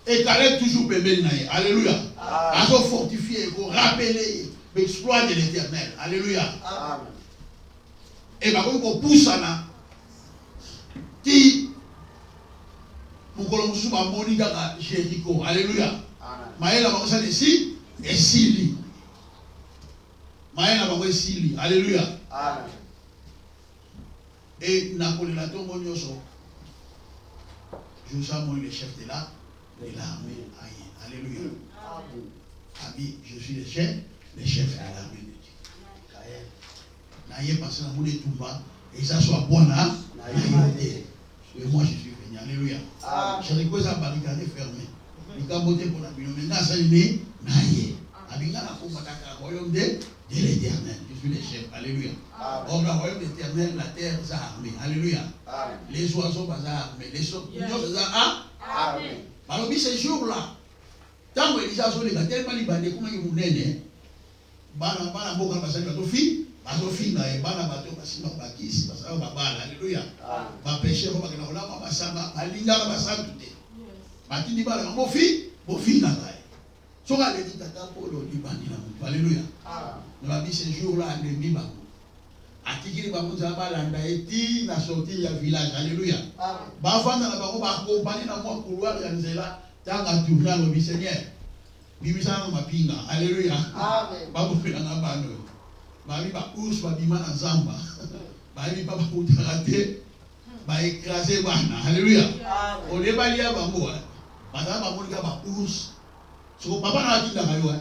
Et Caleb toujours bébé naïe. Alléluia. A son fortifié, pour rappeler l'exploit de l'Éternel. Alléluia. Amen. Et par contre, on pousse à là. Qui mon colon sous ma monica Jéricho. Alléluia. Maël a pensé ici et Sili. Maël a pensé Sili. Alléluia. Amen. Et Napoli la tombe Nyoso. Je suis le chef de l'armée. Alléluia. Ami, je suis le chef de l'armée de Dieu. Naïe parce que nous tout bas et ça soit bon là. Et moi je suis venu. Alléluia. Je reçois ça barricade fermée. Il a monté pour la vie. Maintenant ça il est naïe. Abinga la combattre le royaume de l'Éternel. Je suis le chef. Alléluia. Or le royaume de l'Éternel, la terre est armée. Alléluia. Les oiseaux sont armés. Les champignons sont armés. Alors ce jour-là, tant que les gens sont tellement libérés, comment ils vont naître? Bana boka basali batofi na bana bato basima bakisi basala babala. Alléluia. Ba péché ko bakena olama basaba alinga basantu te. Batindi bala bofi na kai. Soka le dit tata polo libani na mutu. Alléluia. Na ba ce jour-là ennemi ba. Atikiri ba mutu abalanda eti na sortir ya village. Alléluia. Ba vanda na bango ba accompagner na moi couloir ya nzela tanga tourner le Seigneur. Bibisana mapinga. Alléluia. Amen. Babu filanga bano. Babi ba ous ba bima na zamba. Babi papa utarate. Ba écraser bana. Alléluia. On est balia bango. Bana ba monika ba ous. So papa na kinda kayo.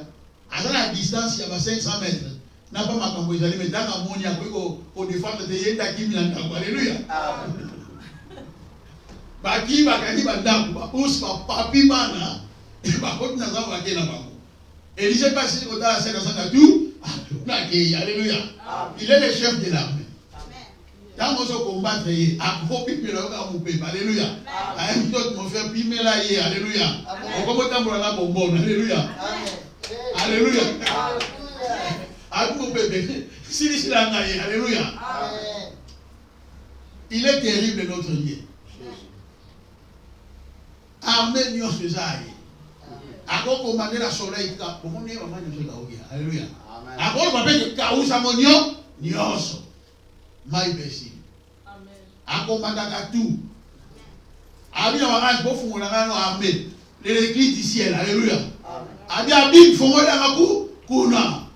À distance ya ba 500 mètres. Na pas makambo ezali mais dans la monia ko défendre de yenda kimi na ndako. Alléluia. Ba ki ba kani ba ndako ba ous ba papi bana. Et il s'est passé au la scène à tout. Alléluia. Il est le chef de l'armée. Dans mon combat, à propos de alléluia. À un autre, mon frère, alléluia. On commence à la bonbonne. Alléluia. Alléluia. À mon bébé. Si alléluia. Il est terrible notre Dieu. Armée nous faisait. Ako komande la soleil ka pomone mama nyoso ka ogia. Alléluia. Amen. Ako ba pe ka usa monyo nyoso. Mai besi. Amen. Ako manda ka tout. Abi na wanga bo fungola ngano armée. Les cris du ciel. Alléluia. Abi abi fungola ngaku kuna.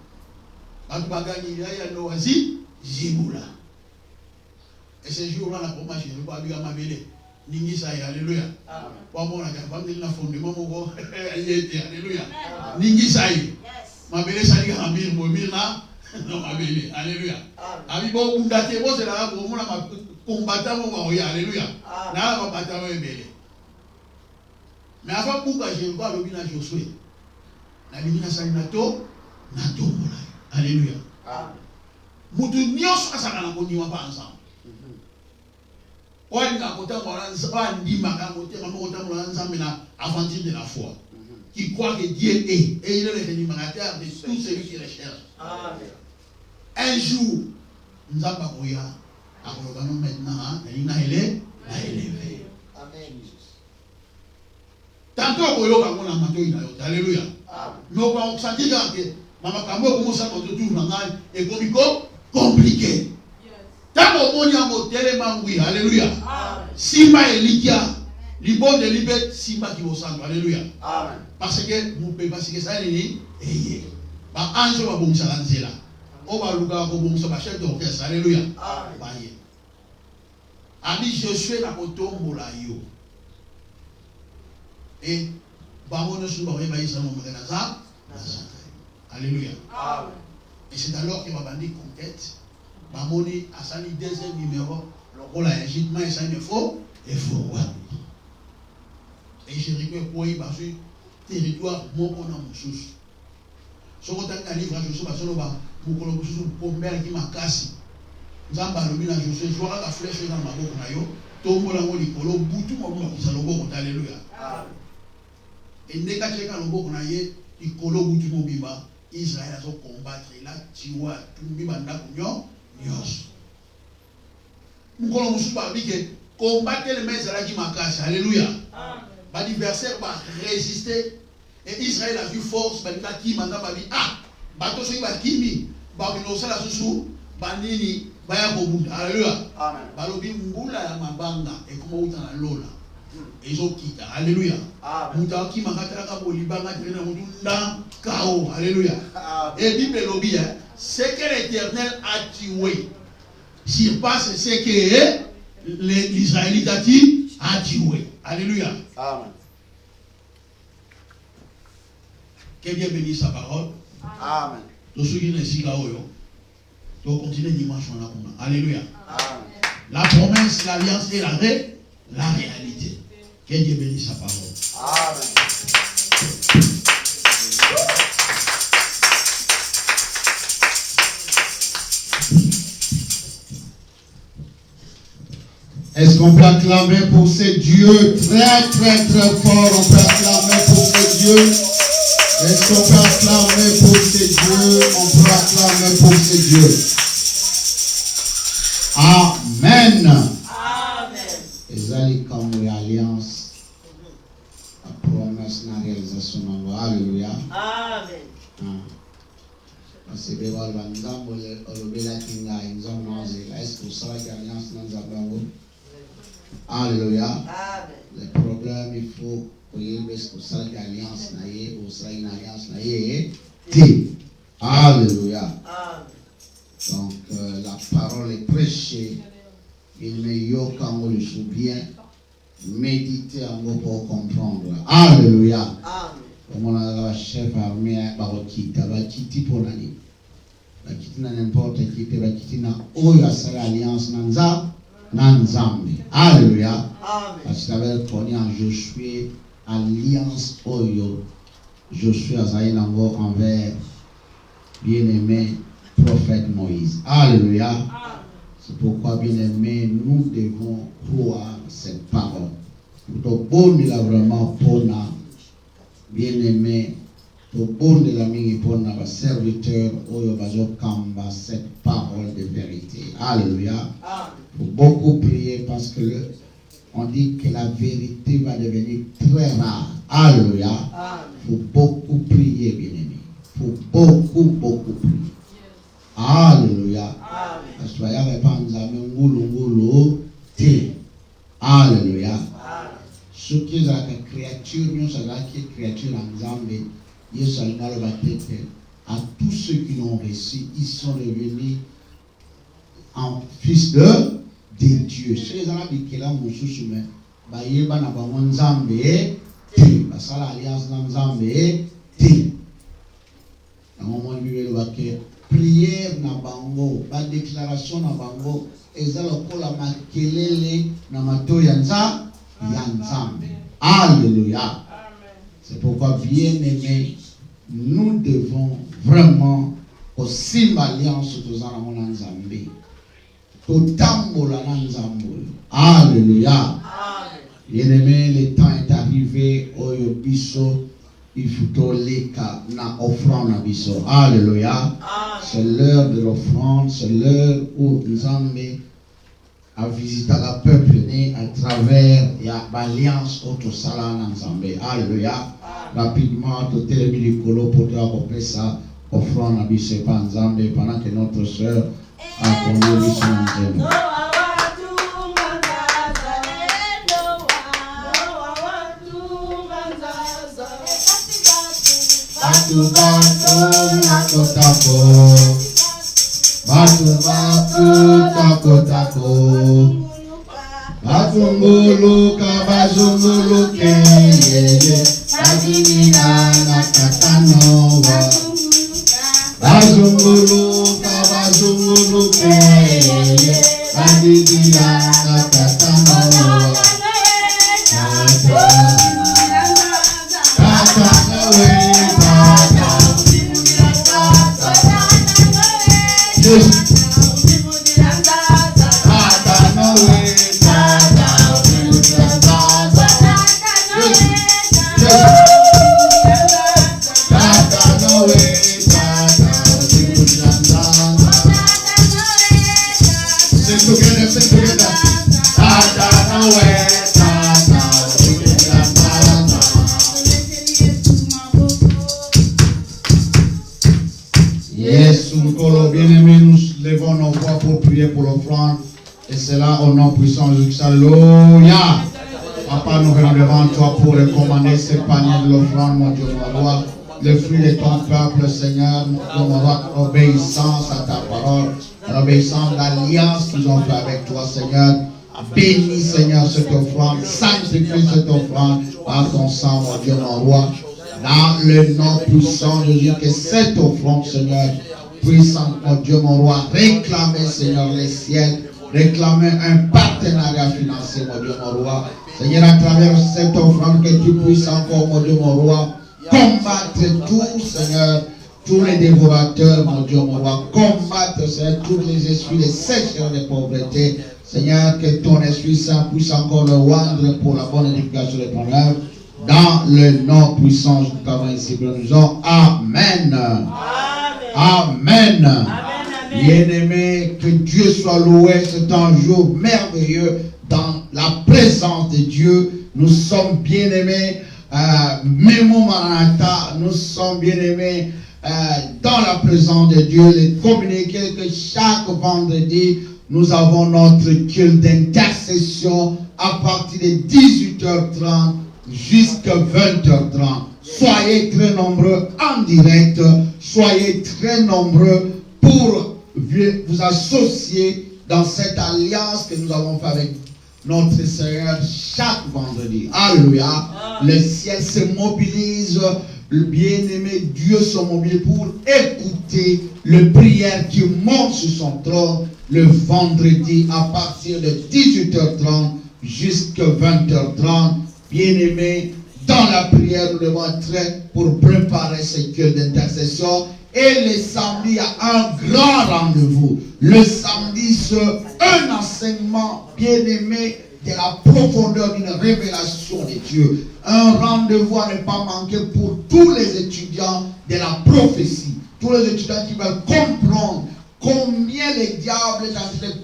Batu bagani ya no wazi jibula. Et ce jour-là la pomage ne pas abi amabele. Ningi sai. Alléluia. Alléluia. Ningi sai. Mabele sali ka mbir mo mirna no mabele. Alléluia. Abi bo undate bo sela bo mona ma combattant mo ya. Alléluia. Na ba battant mo ebele. Mais avant buka je ba lobi na Josué. Na limina sali na to mola. Alléluia. Mutu nyos asaka na konyiwa pa ensemble. On a côté aventure de la foi. Qui croit que Dieu est. Et il est le rémunérateur de tout celui qui recherche. Un jour, nous avons maintenant, il a élevé. Tantôt, on a élevé. Alléluia. Mais on va sentir que Maman Kambo commence à monter tout langage et compliqué. Tant au monde y a mon tellement oui, alléluia. Simba et Likia, libo de libet, Simba qui vous sang, alléluia. Parce que vous pouvez parce que ça est né, et bah ange va bon ça là. On va louer au bon ça chef d'orchestre, alléluia. Amen. Ami Josué na kotombo la yo. Et bah on ne se voit pas ici mon frère. Alléluia. Amen. Et c'est alors qu'il va bandir conquête. Bamoni a sali deuxième numéro. Le rôle à Égypte, mais ça il faut. Et Jéricho est pour y passer territoire mon qu'on a mon sous. Ce qu'on a dit livre Josué parce que mon collègue sous pour mère qui m'a cassé. Nzamba le mina Josué je vois la flèche dans ma boca na yo. Tombo la ngoli kolo butu mo mo kisalo go alléluia. Amen. Et neka cheka lo go na ye ikolo butu mo biba. Israël a son combattre là, tu vois, tout le monde a connu, nyos. Nous allons combattre les mains à la Kimakas, alléluia. L'adversaire va résister et Israël a vu force, qui m'a dit, ah, bateau sur la Kimi, Babino la sous, Banini, Bayabobu, alléluia. Balobi Mbula ya Mabanga et comment on a l'ola. Ils ont quitté, alléluia. Mouta qui m'a rattrapé pour Libanga, chaos, alléluia. Et Bible lobby, ce que l'Éternel a tué, surpasse ce que les Israélites a tué. Alléluia. Amen. Que Dieu bénisse sa parole. Amen. Tous ceux qui ne sont pas là, tu continues dimanche. Alléluia. Amen. La promesse, l'alliance et la réalité. Que Dieu bénisse sa parole. Amen. Est-ce qu'on peut acclamer pour ce Dieu très très très fort? On peut acclamer pour ce Dieu. Est-ce qu'on peut acclamer pour ce Dieu? On peut acclamer pour ce Dieu. Amen. Amen. Ezali comme l'alliance, la promesse, la réalisation. Alléluia. Amen. Parce que est-ce que ça va alliance dans Zabango? Alléluia. Le problème, il faut que ça ait alliance naïe ou ça ait une alliance naïe. Alléluia. Donc la parole est prêchée. Il me yo quand on le souvient. Méditez en mots pour comprendre. Alléluia. Comme on a la chef armée à Barokita, Bakiti pour l'année. Bakiti n'a n'importe qui, Bakiti n'a oya sala alliance Nanzambe. Alléluia. Parce que ça veut dire en Josué, alliance oyo. Josué a saï l'envoi envers bien-aimé prophète Moïse. Alléluia. C'est pourquoi, bien-aimé, nous devons croire cette parole. Pour bon, il a vraiment pour bien-aimé, pour bon de l'ami et pour notre serviteur, oyo bazo kamba cette parole de vérité. Alléluia. Faut beaucoup prier parce que on dit que la vérité va devenir très rare. Alléluia. Faut beaucoup prier, bien-aimé. Faut beaucoup prier. Alléluia. Parce que il n'y a pas de Alléluia. Ce qui est la créature, nous sommes la créature en Zambie. Nous sommes dans le baptême. À tous ceux qui l'ont reçu, ils sont devenus en fils de Dieu. Ceux qui ont dit que là, nous sommes Bayeba na bango Nzambe te basala alliance na Nzambe te. Na moment Bible bake prière na bango, ba déclaration na bango ezala kola makelele na mato ya Nzambe. Alléluia. C'est pourquoi bien-aimés, nous devons vraiment aussi alliance tous en Nzambe. Totambola na Nzambe. Alléluia. Bien-aimé, le temps est arrivé, oyo biso, il faut leka na offrande na biso. Alléluia. C'est l'heure de l'offrande, c'est l'heure où Nzambe a visité le peuple né à travers l'alliance auto sala na Nzambe. Alléluia. Rapidement, tout est mis du colo pour te accomplir ça. offrande à Bishé Panzambe pendant que notre soeur a conduit Bishé Nzembe. Batu batu tako tako, batu batu tako tako, batu mbulu kabazungulu keye, badimina nakatanowa, bazungulu kabazungulu keye, badimina nakatanowa. Bien-aimés, nous levons nos voix pour prier pour l'offrande. Et c'est là au nom puissant de Jésus. Alléluia. Papa, nous venons devant toi pour recommander ce panier de l'offrande, mon Dieu, mon roi. Le fruit de ton peuple, Seigneur, mon Dieu, mon roi, obéissance à ta parole, obéissance à l'alliance qu'ils ont fait avec toi, Seigneur. Bénis, Seigneur, cette offrande. Sanctifie cette offrande par ton sang, mon Dieu, mon roi. Dans le nom puissant de Jésus, que cette offrande, Seigneur, puissant, mon Dieu, mon roi, réclamer, Seigneur, les ciels, réclamer un partenariat financier, mon Dieu, mon roi. Seigneur, à travers cette offrande, que tu puisses encore, mon Dieu, mon roi, combattre tout, Seigneur, tous les dévorateurs, mon Dieu, mon roi, combattre, Seigneur, tous les esprits, les sécheurs de pauvreté. Seigneur, que ton Esprit Saint puisse encore le rendre pour la bonne édification de ton œuvre. Dans le nom puissant, nous t'avons ici, nous disons Amen. Amen. Amen. Bien-aimé, que Dieu soit loué. C'est un jour merveilleux dans la présence de Dieu. Nous sommes bien-aimés. Memo Maranatha, nous sommes bien-aimés dans la présence de Dieu. Les communiqués que chaque vendredi, nous avons notre culte d'intercession à partir de 18h30 jusqu'à 20h30. Soyez très nombreux en direct. Soyez très nombreux pour vous associer dans cette alliance que nous avons fait avec notre Seigneur chaque vendredi. Alléluia. Le ciel se mobilise. Le bien-aimé Dieu se mobilise pour écouter les prières qui montent sur son trône le vendredi à partir de 18h30 jusqu'à 20h30. Bien-aimé, dans la prière, nous devons entrer pour préparer ce culte d'intercession. Et le samedi, il y a un grand rendez-vous. Le samedi, c'est un enseignement bien-aimé de la profondeur d'une révélation de Dieu. Un rendez-vous à ne pas manquer pour tous les étudiants de la prophétie. Tous les étudiants qui veulent comprendre combien le diable est en train de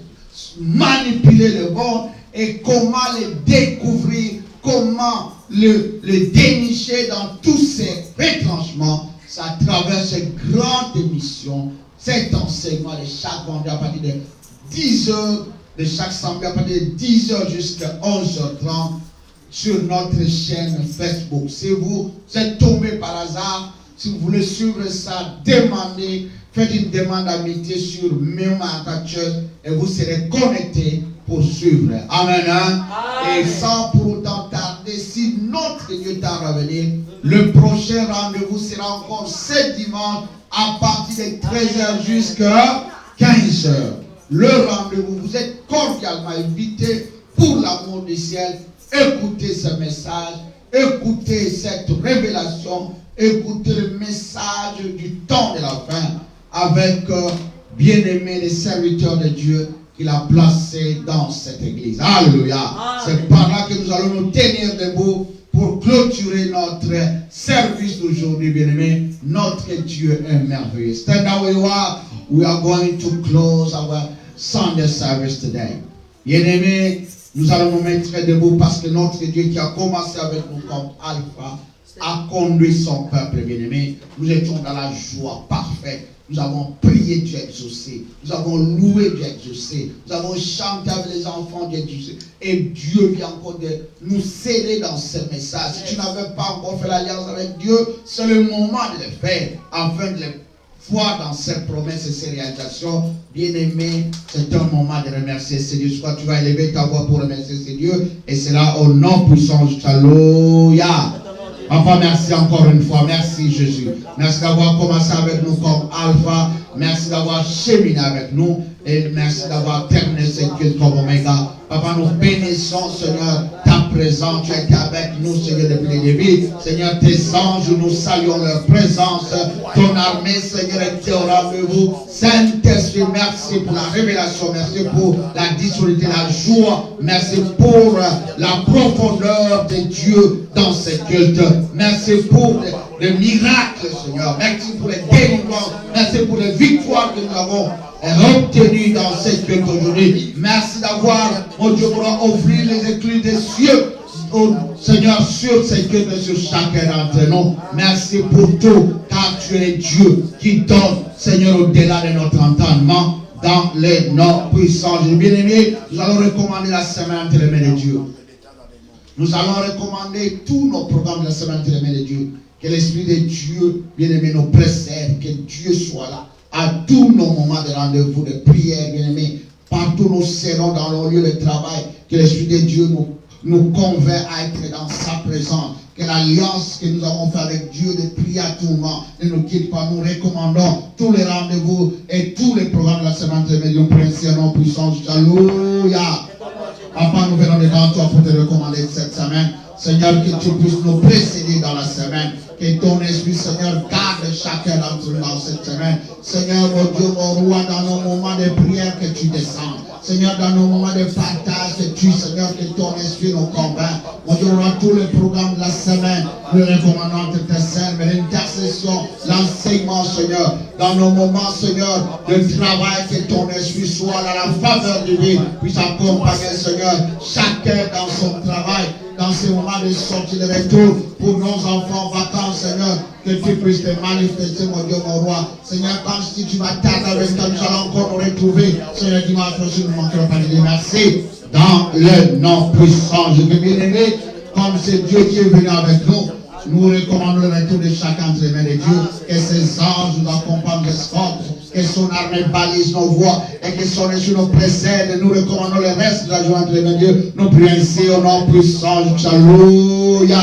manipuler le monde et comment le découvrir, comment le dénicher dans tous ces retranchements. C'est à travers cette grande émission, cet enseignement de chaque vendredi à partir de 10h, de chaque samedi à partir de 10h jusqu'à 11h30 sur notre chaîne Facebook. Si vous êtes tombé par hasard, si vous voulez suivre ça, demandez, faites une demande d'amitié sur Maranatha Church et vous serez connectés pour suivre. Amen. Amen. Et sans pour autant tarder, si notre Dieu tarde à venir, le prochain rendez-vous sera encore ce dimanche à partir de 13h jusqu'à 15h. Le rendez-vous, vous êtes cordialement invités pour l'amour du ciel. Écoutez ce message, écoutez cette révélation, écoutez le message du temps de la fin avec bien-aimés les serviteurs de Dieu qu'il a placés dans cette église. Alléluia. C'est par là que nous allons nous tenir debout pour clôturer notre service d'aujourd'hui, bien-aimés. Notre Dieu est merveilleux. Stand where you are. We are going to close our Sunday service today. Bien-aimés, nous allons nous mettre debout parce que notre Dieu qui a commencé avec nous comme Alpha a conduit son peuple bien-aimé. Nous étions dans la joie parfaite. Nous avons prié, Dieu exaucé. Nous avons loué, Dieu exaucé. Nous avons chanté avec les enfants, Dieu exaucé. Et Dieu vient encore de nous sceller dans ce message. Si tu n'avais pas encore fait l'alliance avec Dieu, c'est le moment de le faire, afin de le voir dans ses promesses et ses réalisations. Bien-aimé, c'est un moment de remercier ce Dieu. Soit tu vas élever ta voix pour remercier ce Dieu. Et c'est là au nom puissant. Alléluia. Papa, merci encore une fois. Merci Jésus. Merci d'avoir commencé avec nous comme Alpha. Merci d'avoir cheminé avec nous. Et merci d'avoir terminé cette culte comme Oméga. Papa, nous bénissons, Seigneur, ta présence. Tu as été avec nous, Seigneur, depuis le début. Seigneur, tes anges, nous saluons leur présence. Ton armée, Seigneur, était au rendez-vous. Saint-Esprit, merci pour la révélation. Merci pour la disponibilité, la joie. Merci pour la profondeur de Dieu dans ce culte. Merci pour les miracles, Seigneur. Merci pour les délivrances. Merci pour les victoires que nous avons obtenues dans cette culte aujourd'hui. Merci d'avoir, mon Dieu, pour offrir les éclats des cieux, oh, Seigneur, sur cette culte et sur chacun d'entre nous. Merci pour tout, car tu es Dieu qui donne, Seigneur, au-delà de notre entendement, dans les noms puissants. Bien-aimés, nous allons recommander la semaine entre les mains de Dieu. Nous allons recommander tous nos programmes de la semaine entre les mains de Dieu. Que l'Esprit de Dieu, bien-aimé, nous préserve. Que Dieu soit là à tous nos moments de rendez-vous, de prière, bien-aimé. Partout nous serons dans nos lieux de travail. Que l'Esprit de Dieu nous convainc à être dans sa présence. Que l'alliance que nous avons fait avec Dieu de prier à tout moment ne nous quitte pas. Nous recommandons tous les rendez-vous et tous les programmes de la semaine entre les mains de Dieu. Prince, nom puissant. Alléluia. Papa, nous venons devant toi pour te recommander cette semaine. Seigneur, que tu puisses nous précéder dans la semaine. Que ton esprit, Seigneur, garde chacun d'entre nous dans cette semaine. Seigneur, mon Dieu, mon roi, dans nos moments de prière, que tu descends. Seigneur, dans nos moments de partage, que tu, Seigneur, que ton esprit nous convainc. Mon Dieu, dans tous les programmes de la semaine, nous recommandons entre tes saints, mais l'intercession, l'enseignement, Seigneur, dans nos moments, Seigneur, de travail, que ton esprit soit là, la faveur de Dieu puisse accompagner, Seigneur, chacun dans son travail, dans ces moments de sortie de retour, pour nos enfants en vacances, Seigneur, que tu puisses te manifester, mon Dieu, mon roi. Seigneur, quand si tu vas tarder avec toi, nous allons encore nous retrouver. Seigneur, dimanche prochain, nous ne manquerons pas de dire merci. Dans le nom puissant, je veux bien aimer, comme c'est Dieu qui est venu avec nous. Nous recommandons le retour de chacun entre les mains de Dieu. Que ses anges nous accompagnent, escortent. Que son armée balise nos voies. Et que son esprit nous précède. Nous recommandons le reste de la joie entre les mains de Dieu. Nous prions ici au nom puissant. Alléluia.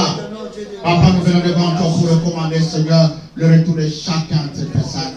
Papa, nous venons devant toi pour recommander, Seigneur, le retour de chacun de tes personnes.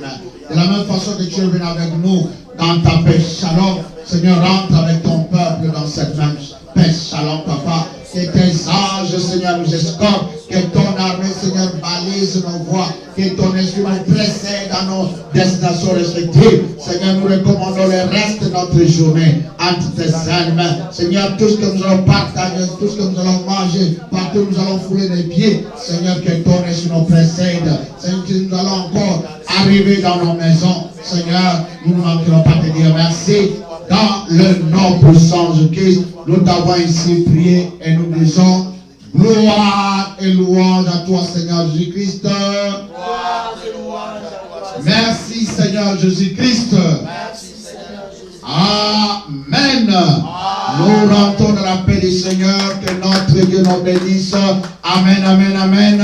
De la même façon que tu es venu avec nous dans ta paix, shalom. Seigneur, rentre avec ton peuple dans cette même paix, shalom, Papa. Que tes anges, Seigneur, nous escortent. Que ton armée, Seigneur, balise nos voies. Que ton esprit nous précède dans nos destinations respectives. Seigneur, nous recommandons le reste de notre journée entre tes saintes mains. Seigneur, tout ce que nous allons partager, tout ce que nous allons manger, partout nous allons fouler les pieds. Seigneur, que ton esprit nous précède. Seigneur, que nous allons encore arriver dans nos maisons. Seigneur, nous ne manquerons pas de dire merci. Dans le nom puissant de Christ, nous t'avons ici prié et nous disons gloire et louange à toi, Seigneur Jésus-Christ. Merci, Seigneur Jésus-Christ. Amen. Nous rentrons dans la paix du Seigneur. Que notre Dieu nous bénisse. Amen, amen, amen.